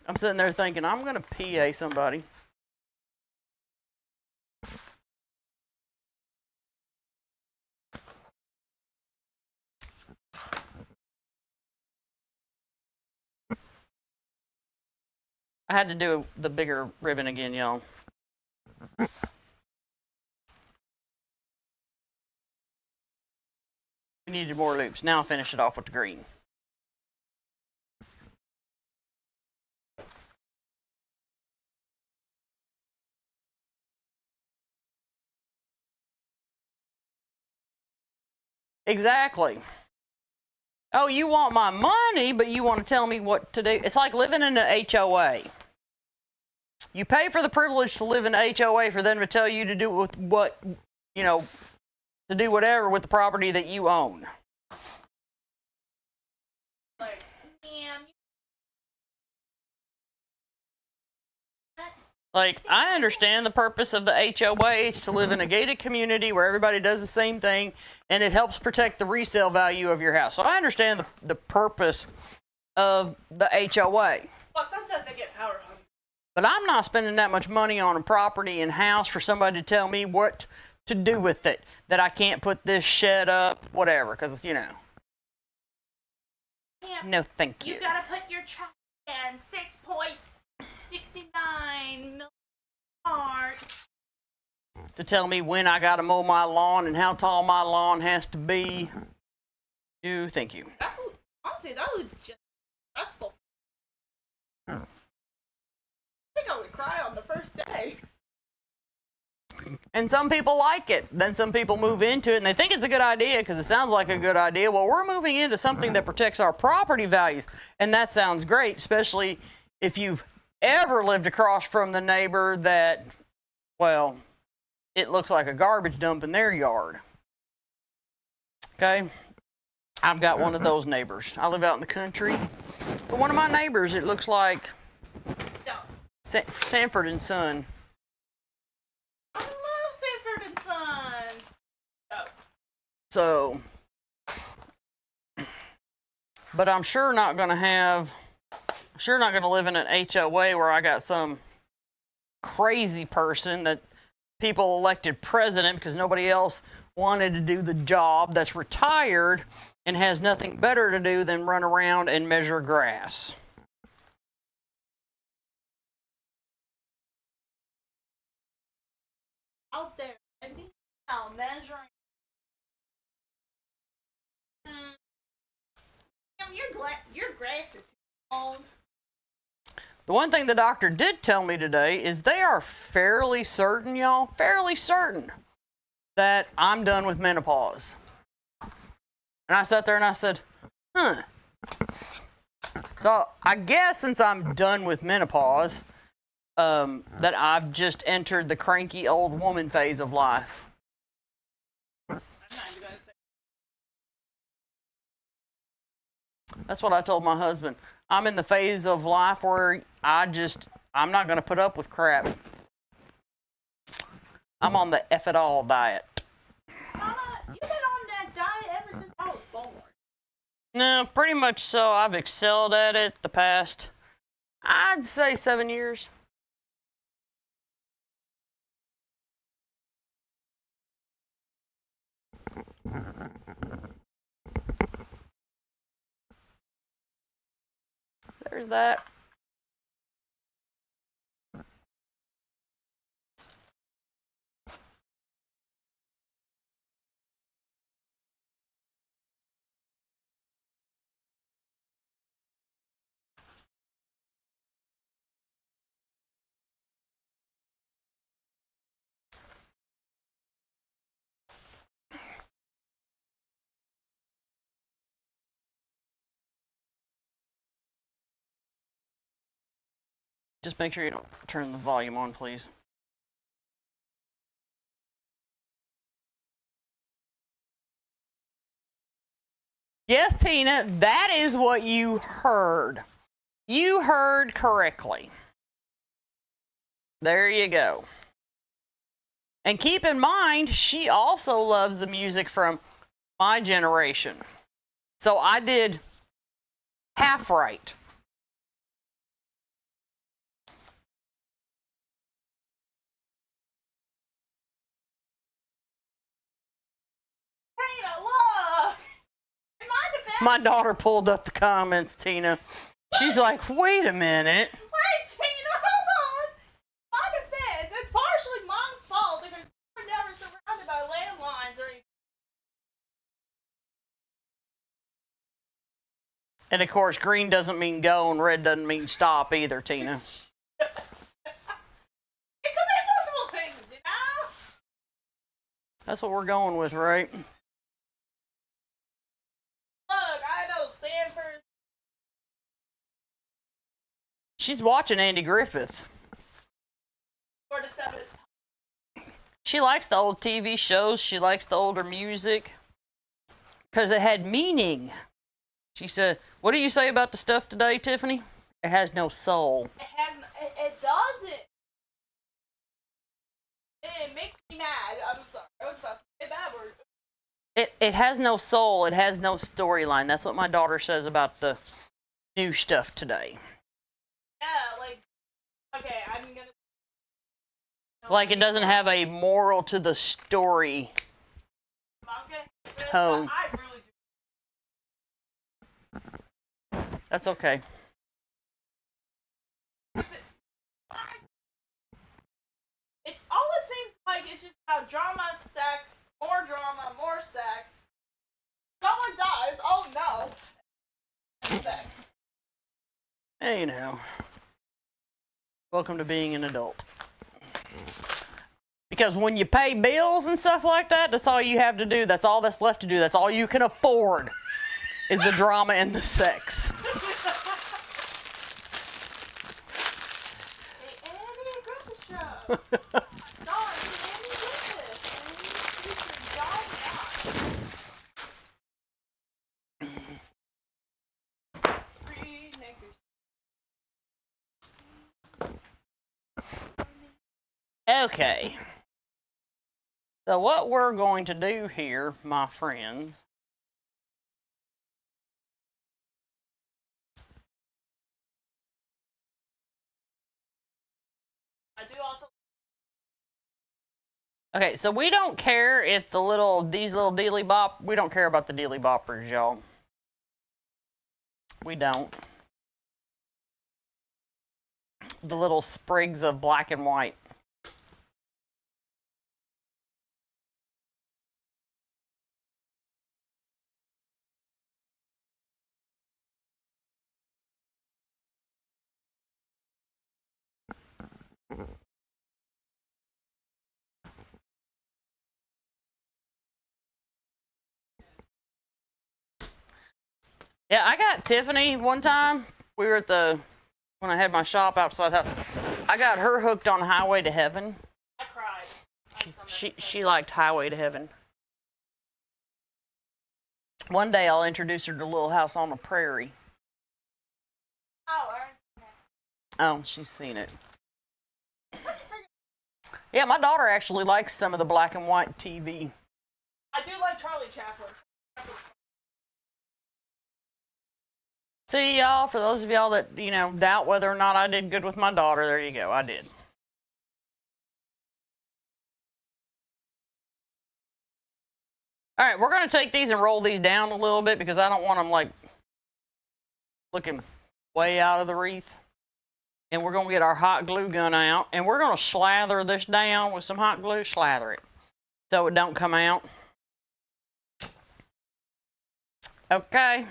I'm sitting there thinking, I'm going to PA somebody. I had to do the bigger ribbon again, y'all. We needed more loops. Now I'll finish it off with the green. Exactly. Oh, you want my money, but you want to tell me what to do. It's like living in an HOA. You pay for the privilege to live in an HOA for them to tell you to do with what, you know, to do whatever with the property that you own. Like, I understand the purpose of the HOA. It's to live in a gated community where everybody does the same thing, and it helps protect the resale value of your house. So I understand the purpose of the HOA. Well, sometimes I get power hungry. But I'm not spending that much money on a property and house for somebody to tell me what to do with it. That I can't put this shed up, whatever, because, you know. Yeah, no, thank you. You gotta put your truck in 6.69 million part. To tell me when I gotta mow my lawn and how tall my lawn has to be. No, thank you. Honestly, that was just stressful. I think I would cry on the first day. And some people like it. Then some people move into it and they think it's a good idea because it sounds like a good idea. Well, we're moving into something that protects our property values. And that sounds great, especially if you've ever lived across from the neighbor that, well, it looks like a garbage dump in their yard. Okay? I've got one of those neighbors. I live out in the country. But one of my neighbors, it looks like Sanford and Son. I love Sanford and Son. Oh. So, but I'm sure not going to live in an HOA where I got some crazy person that people elected president because nobody else wanted to do the job, that's retired and has nothing better to do than run around and measure grass. Out there, and now measuring. Your grass is too old. The one thing the doctor did tell me today is they are fairly certain, y'all, fairly certain that I'm done with menopause. And I sat there and I said, huh. So I guess since I'm done with menopause, that I've just entered the cranky old woman phase of life. I'm not even gonna say. That's what I told my husband. I'm in the phase of life where I'm not going to put up with crap. I'm on the F it all diet. Mama, you've been on that diet ever since I was born. No, pretty much so. I've excelled at it the past, I'd say 7 years. There's that. Just make sure you don't turn the volume on, please. Yes, Tina, that is what you heard. You heard correctly. There you go. And keep in mind, she also loves the music from my generation. So I did half right. Tina, look! In my defense, My daughter pulled up the comments, Tina. She's like, wait a minute. wait, Tina, hold on! My defense, it's partially Mom's fault because we're never surrounded by landlines or anything. And of course, green doesn't mean go and red doesn't mean stop either, Tina. It could be multiple things, you know? That's what we're going with, right? Look, I know Sanford. She's watching Andy Griffith. 47. She likes the old TV shows. She likes the older music. Because it had meaning. She said, what do you say about the stuff today, Tiffany? It has no soul. It doesn't. It makes me mad. I'm sorry. I was about to say bad words. It has no soul. It has no storyline. That's what my daughter says about the new stuff today. Yeah, like, okay, I'm gonna. Like it doesn't have a moral to the story. Mom's gonna hate this, Tone. but I really do. That's okay. It's all it seems like it's just about drama, sex, more sex. Someone dies. Oh no. Sex. Hey now. Welcome to being an adult. Because when you pay bills and stuff like that, that's all you have to do. That's all that's left to do. That's all you can afford is the drama and the sex. The Andy Griffith Show. Starring Andy Griffith. And he's John Knox. Three niggers. Okay. So what we're going to do here, my friends, I do also. okay, so we don't care if these little dealy bop, we don't care about the dealy boppers, y'all. We don't. The little sprigs of black and white. Yeah, I got Tiffany one time. We were at when I had my shop outside house. I got her hooked on Highway to Heaven. I cried. She liked Highway to Heaven. One day I'll introduce her to Little House on the Prairie. Oh, she's seen it. Yeah, my daughter actually likes some of the black and white TV. I do like Charlie Chaplin. See, y'all, for those of y'all that, you know, doubt whether or not I did good with my daughter, there you go, I did. All right, we're going to take these and roll these down a little bit because I don't want them, like, looking way out of the wreath. And we're going to get our hot glue gun out, and we're going to slather this down with some hot glue, slather it, so it don't come out. Okay.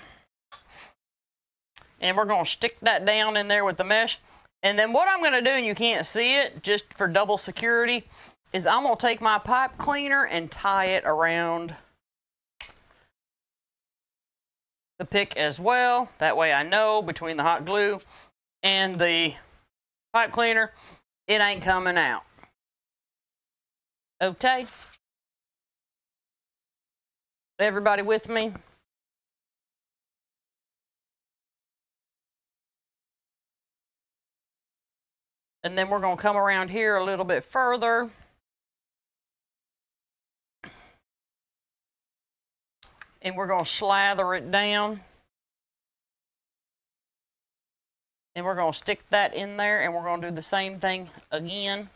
And we're going to stick that down in there with the mesh. And then what I'm going to do, and you can't see it, just for double security, is I'm going to take my pipe cleaner and tie it around the pick as well. That way I know between the hot glue and the pipe cleaner, it ain't coming out. Okay? Everybody with me? And then we're going to come around here a little bit further. And we're going to slather it down. And we're going to stick that in there, and we're going to do the same thing again.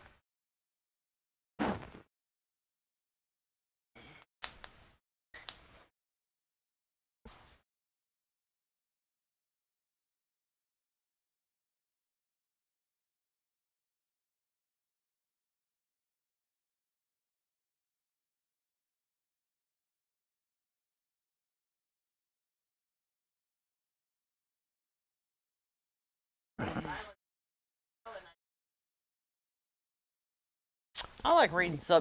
I like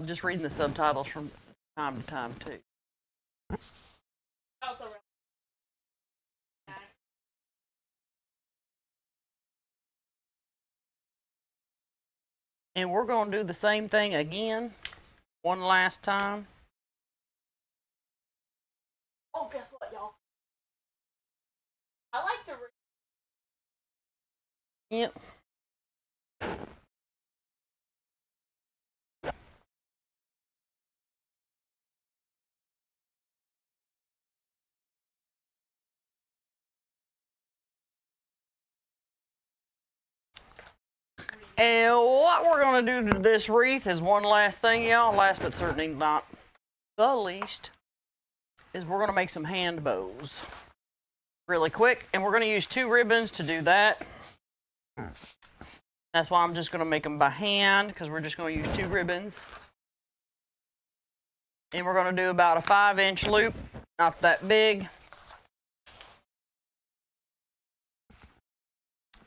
just reading the subtitles from time to time too. Also, really nice. And we're going to do the same thing again, one last time. Oh, guess what, y'all? I like to read. Yep. And what we're going to do to this wreath is one last thing, y'all. Last but certainly not the least, is we're going to make some hand bows really quick. And we're going to use 2 ribbons to do that. That's why I'm just going to make them by hand, because we're just going to use 2 ribbons. And we're going to do about a 5-inch loop, not that big.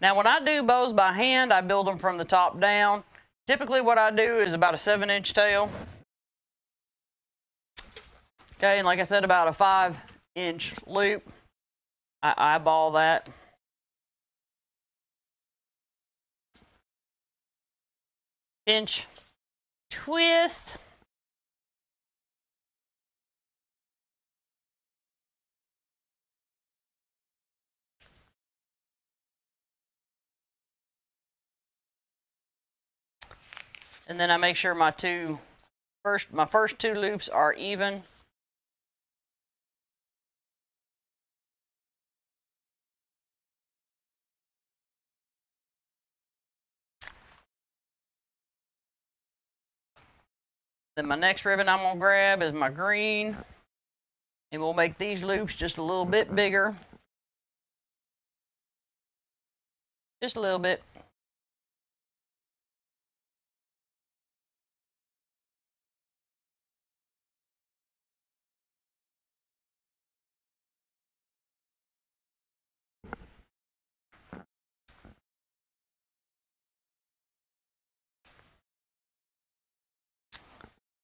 Now, when I do bows by hand, I build them from the top down. Typically, what I do is about a 7-inch tail. Okay, and like I said, about a 5-inch loop. I eyeball that. Pinch, twist. And then I make sure my first 2 loops are even. Then my next ribbon I'm going to grab is my green. And we'll make these loops just a little bit bigger. Just a little bit.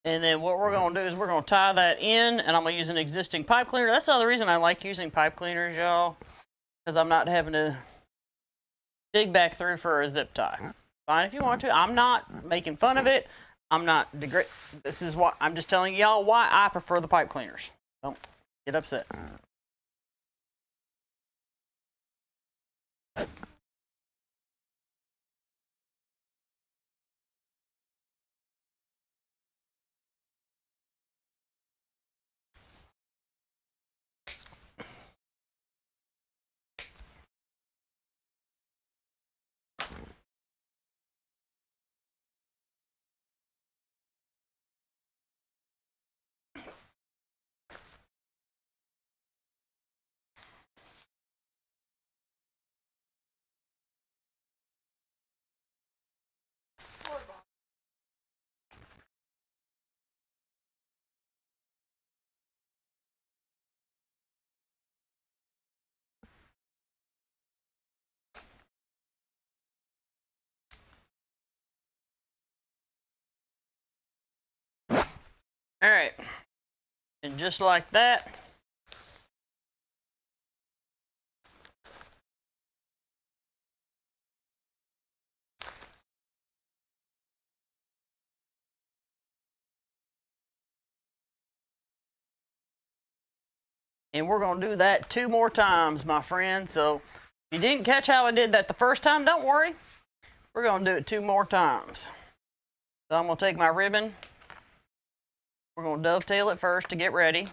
And then what we're going to do is we're going to tie that in, and I'm going to use an existing pipe cleaner. That's the other reason I like using pipe cleaners, y'all, because I'm not having to dig back through for a zip tie. Fine if you want to. I'm not making fun of it. I'm not this is what I'm just telling y'all why I prefer the pipe cleaners. Don't get upset. All right, and just like that. And we're going to do that 2 more times, my friend. So if you didn't catch how I did that the first time, don't worry. We're going to do it 2 more times. So I'm going to take my ribbon. We're going to dovetail it first to get ready.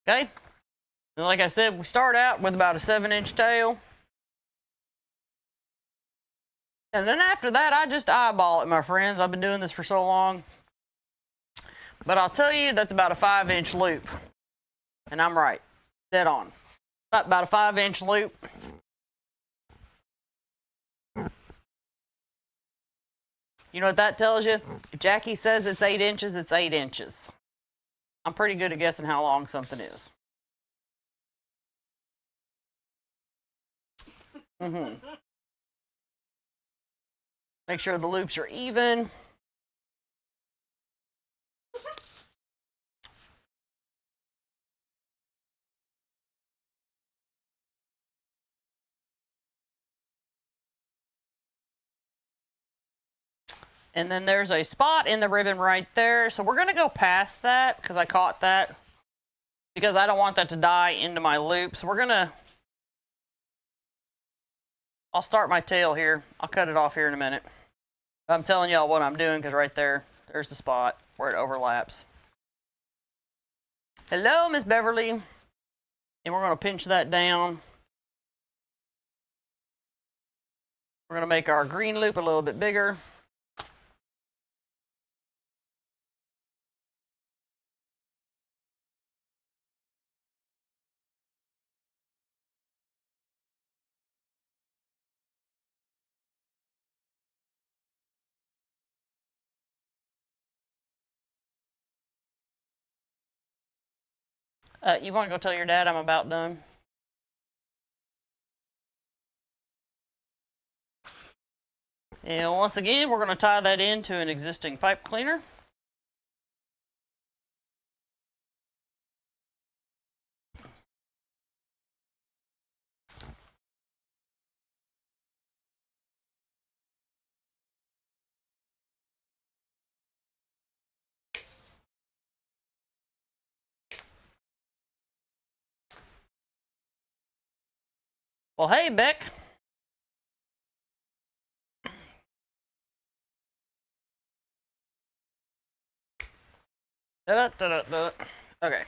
Okay. And like I said, we start out with about a 7-inch tail. And then after that, I just eyeball it, my friends. I've been doing this for so long. But I'll tell you, that's about a 5-inch loop. And I'm right. Dead on. About a 5-inch loop. You know what that tells you? If Jackie says it's 8 inches, it's 8 inches. I'm pretty good at guessing how long something is. Make sure the loops are even. And then there's a spot in the ribbon right there. So we're going to go past that because I caught that. Because I don't want that to die into my loop. So we're going to... I'll start my tail here. I'll cut it off here in a minute. I'm telling y'all what I'm doing because right there, there's the spot where it overlaps. Hello, Miss Beverly. And we're going to pinch that down. We're going to make our green loop a little bit bigger. You want to go tell your dad I'm about done? And once again, we're going to tie that into an existing pipe cleaner. Well, hey, Beck. Okay.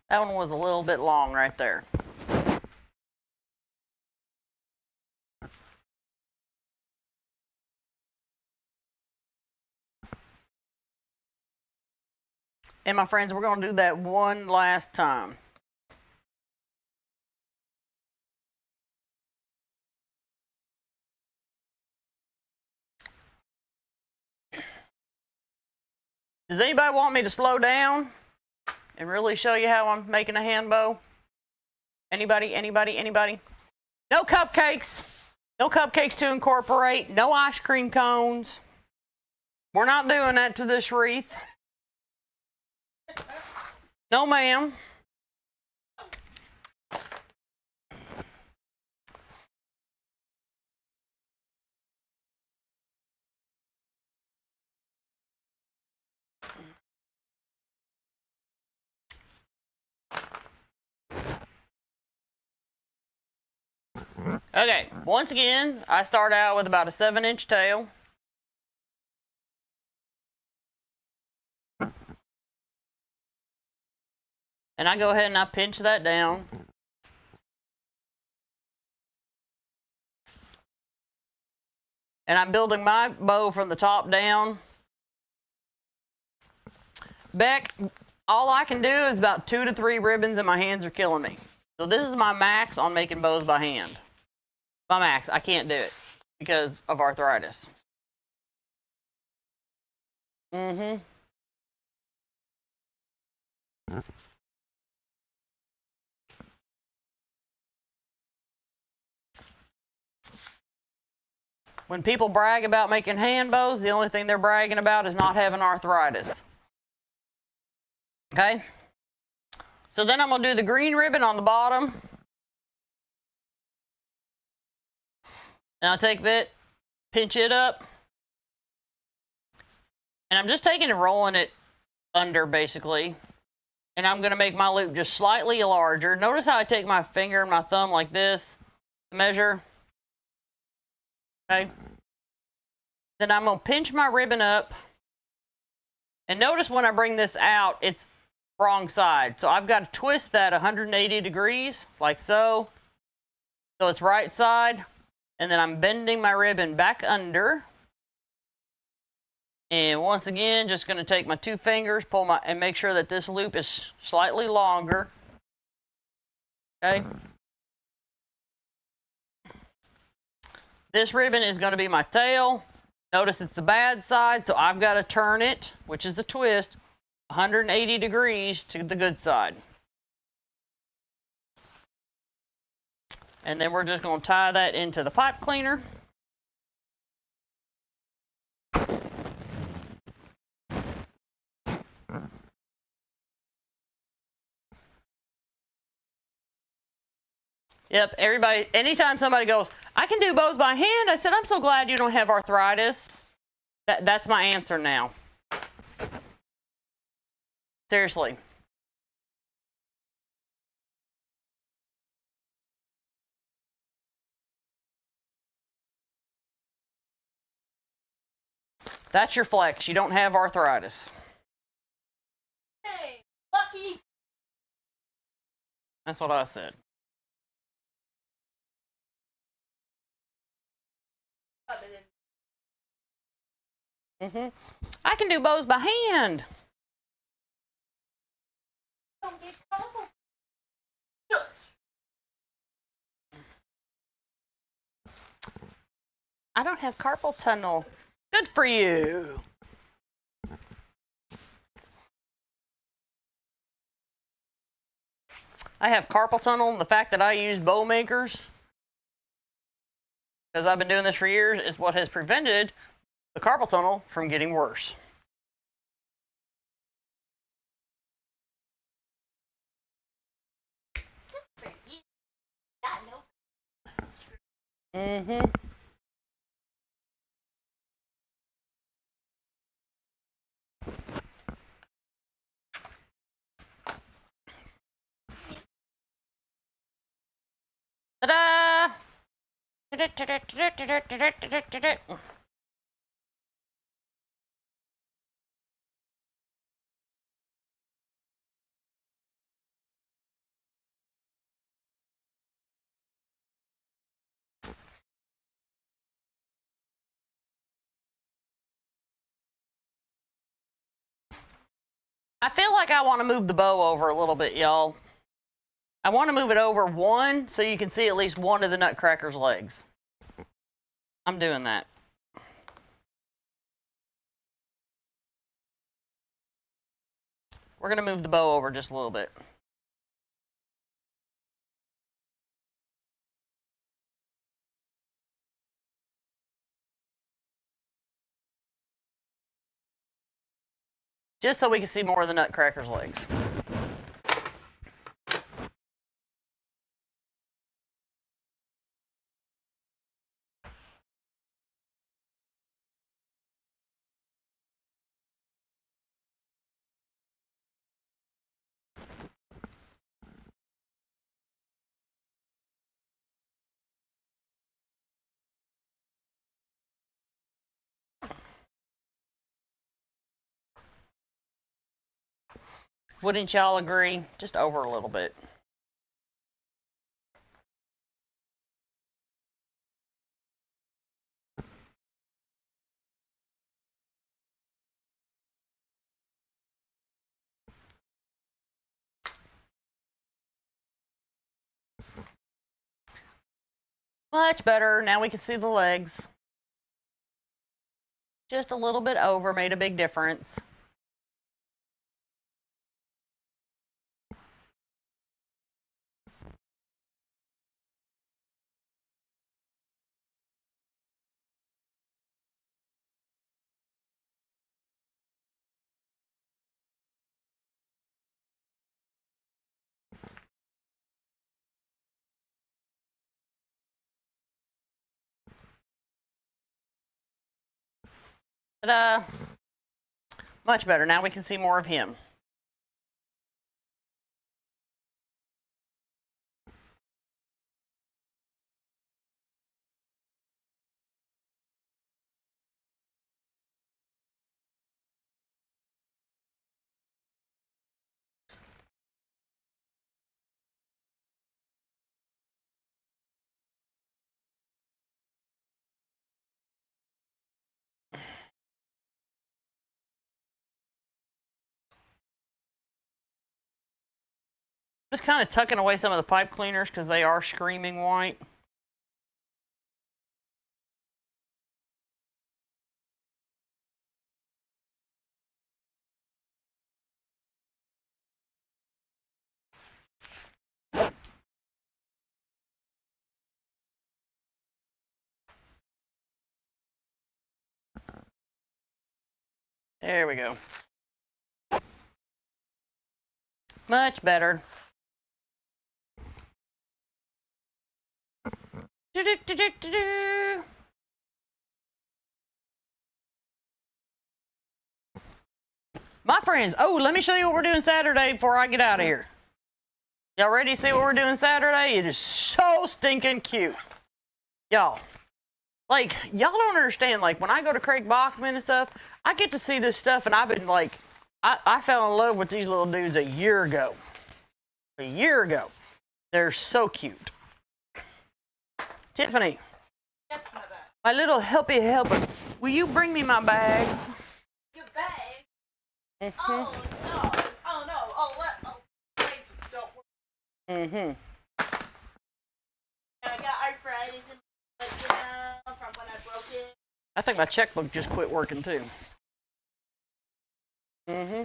That one was a little bit long right there. And my friends, we're going to do that one last time. Does anybody want me to slow down and really show you how I'm making a hand bow? Anybody? Anybody? Anybody? No cupcakes. No cupcakes to incorporate. No ice cream cones. We're not doing that to this wreath. No, ma'am. Okay, once again, I start out with about a 7-inch tail. And I go ahead and I pinch that down. And I'm building my bow from the top down. Beck, all I can do is about 2 to 3 ribbons and my hands are killing me. So this is my max on making bows by hand. My max, I can't do it because of arthritis. When people brag about making hand bows, the only thing they're bragging about is not having arthritis. Okay? So then I'm going to do the green ribbon on the bottom. And I'll take it, pinch it up. And I'm just taking and rolling it under, basically. And I'm going to make my loop just slightly larger. Notice how I take my finger and my thumb like this to measure. Okay. Then I'm going to pinch my ribbon up. And notice when I bring this out, it's wrong side. So I've got to twist that 180 degrees, like so. So it's right side. And then I'm bending my ribbon back under. And once again, just going to take my 2 fingers, and make sure that this loop is slightly longer. Okay. This ribbon is going to be my tail. Notice it's the bad side, so I've got to turn it, which is the twist, 180 degrees to the good side. And then we're just going to tie that into the pipe cleaner. Yep, everybody, anytime somebody goes, I can do bows by hand, I said, I'm so glad you don't have arthritis. That's my answer now. Seriously. That's your flex. You don't have arthritis. Hey, lucky. That's what I said. I can do bows by hand. I don't have carpal tunnel. Good for you. I have carpal tunnel, and the fact that I use bow makers, because I've been doing this for years, is what has prevented the carpal tunnel from getting worse. Ta-da! I feel like I want to move the bow over a little bit, y'all. I want to move it over one so you can see at least one of the Nutcracker's legs. I'm doing that. We're going to move the bow over just a little bit. Just so we can see more of the Nutcracker's legs. Wouldn't y'all agree? Just over a little bit. Much better. Now we can see the legs. Just a little bit over made a big difference. Ta-da! Much better. Now we can see more of him. Just kind of tucking away some of the pipe cleaners because they are screaming white. There we go. Much better. My friends, oh, let me show you what we're doing Saturday before I get out of here. Y'all ready to see what we're doing Saturday? It is so stinking cute. Y'all, like, y'all don't understand. Like, when I go to Craig Bachman and stuff, I get to see this stuff, and I've been like, I fell in love with these little dudes a year ago. A year ago. They're so cute. Tiffany. Yes, my bag. My little helpy helper, will you bring me my bags? Your bag? Mm-hmm. Oh, no. Oh, no. Legs don't work. Mm-hmm. I got arthritis in my leg, you know, from when I broke it. I think my checkbook just quit working too. Mm-hmm.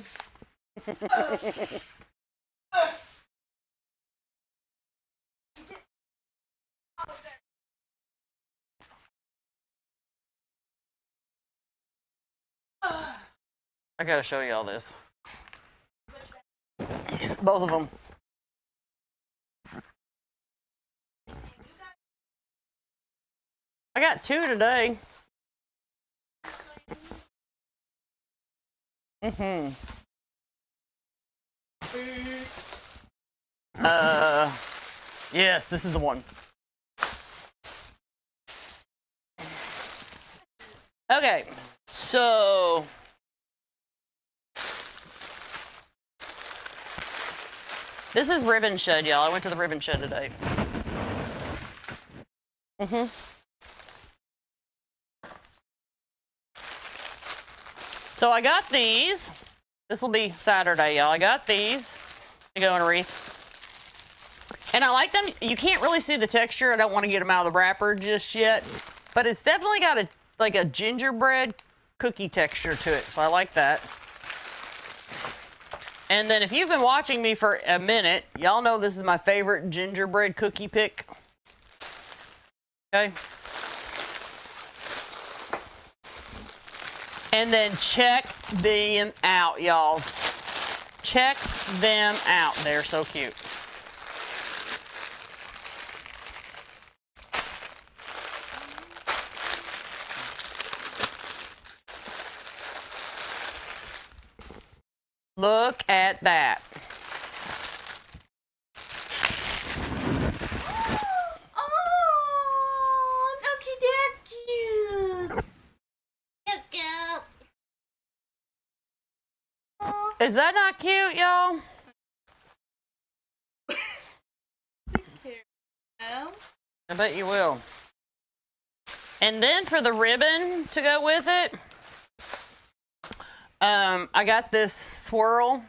I gotta show you all this. Both of them. I got 2 today. Mm-hmm. Yes, this is the one. Okay, so this is Ribbon Shed, y'all. I went to the Ribbon Shed today. So I got these. This will be Saturday, y'all. I got these to go in a wreath. And I like them. You can't really see the texture. I don't want to get them out of the wrapper just yet. But it's definitely got a gingerbread cookie texture to it. So I like that. And then if you've been watching me for a minute, y'all know this is my favorite gingerbread cookie pick. Okay. And then check them out, y'all. Check them out. They're so cute. Look at that. Oh, okay, that's cute. Let's go. Is that not cute, y'all? Take care now. I bet you will. And then for the ribbon to go with it, I got this swirl,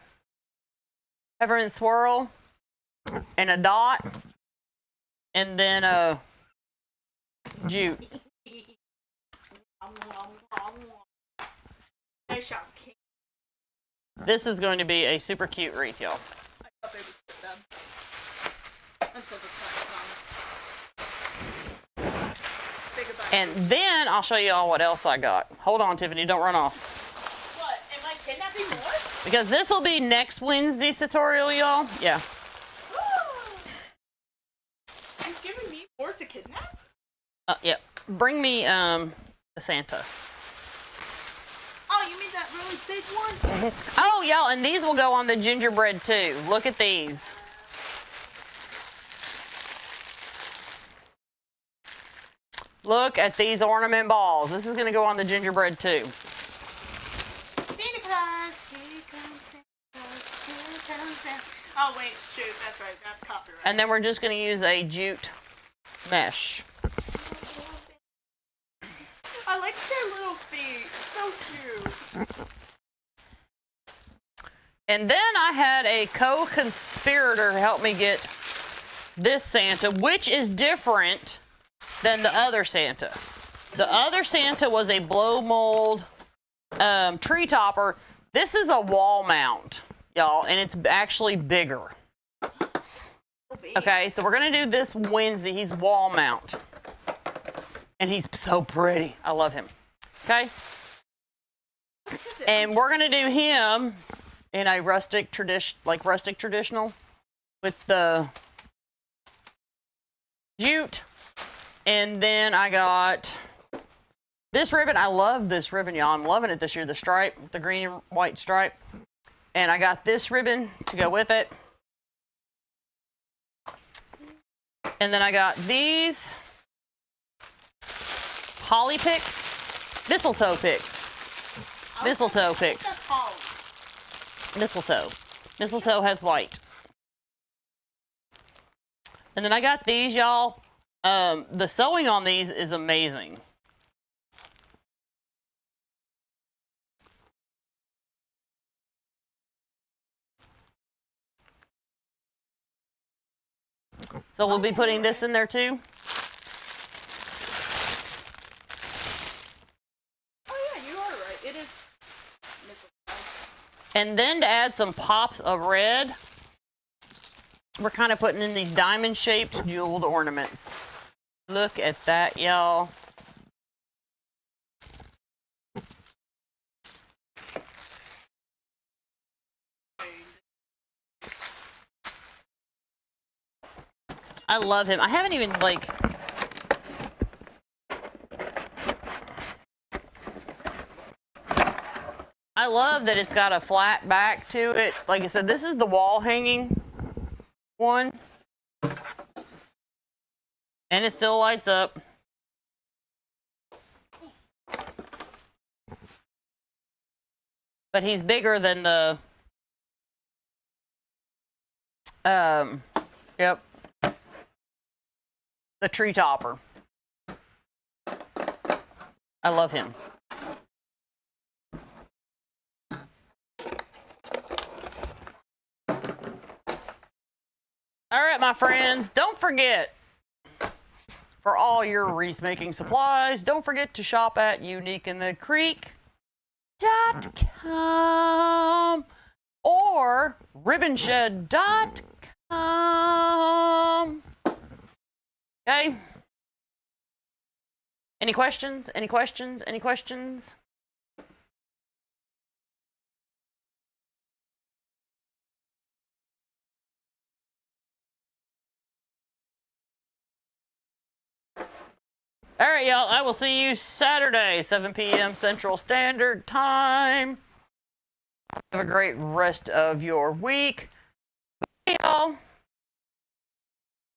peppermint swirl, and a dot, and then a jute. Nice job, King. This is going to be a super cute wreath, y'all. I thought they would sit down until the time comes. Say goodbye. And then I'll show you all what else I got. Hold on, Tiffany, don't run off. What? Am I kidnapping more? Because this will be next Wednesday's tutorial, y'all. Yeah. You've given me more to kidnap? Yeah. Bring me the Santa. Oh, you mean that really big one? Oh, y'all, and these will go on the gingerbread too. Look at these. Look at these ornament balls. This is going to go on the gingerbread too. Santa Claus, here comes Santa Claus, here comes Santa. Oh wait, shoot, that's right, that's copyright. And then we're just going to use a jute mesh. I like their little feet, so cute. And then I had a co-conspirator help me get this Santa, which is different than the other Santa. The other Santa was a blow mold tree topper. This is a wall mount, y'all, and it's actually bigger. Okay, so we're gonna do this Wednesday. He's wall mount, and he's so pretty. I love him. Okay, and we're gonna do him in a rustic traditional with the jute. And then I got this ribbon. I love this ribbon, y'all. I'm loving it this year. The stripe, the green and white stripe. And I got this ribbon to go with it. And then I got these holly picks, mistletoe picks, mistletoe picks, mistletoe. Mistletoe has white. And then I got these, y'all. The sewing on these is amazing. So we'll be putting this in there too. Oh yeah, you are right. It is mistletoe. And then to add some pops of red, we're kind of putting in these diamond-shaped jeweled ornaments. Look at that, y'all. I love him. I haven't even, like... I love that it's got a flat back to it. Like I said, this is the wall hanging one. And it still lights up. But he's bigger than the... Yep. The tree topper. I love him. All right, my friends, don't forget, for all your wreath making supplies, don't forget to shop at uniqueinthecreek.com or ribbonshed.com. Okay? Any questions? Any questions? Any questions? All right, y'all. I will see you Saturday, 7 p.m. Central Standard Time. Have a great rest of your week. Bye, y'all.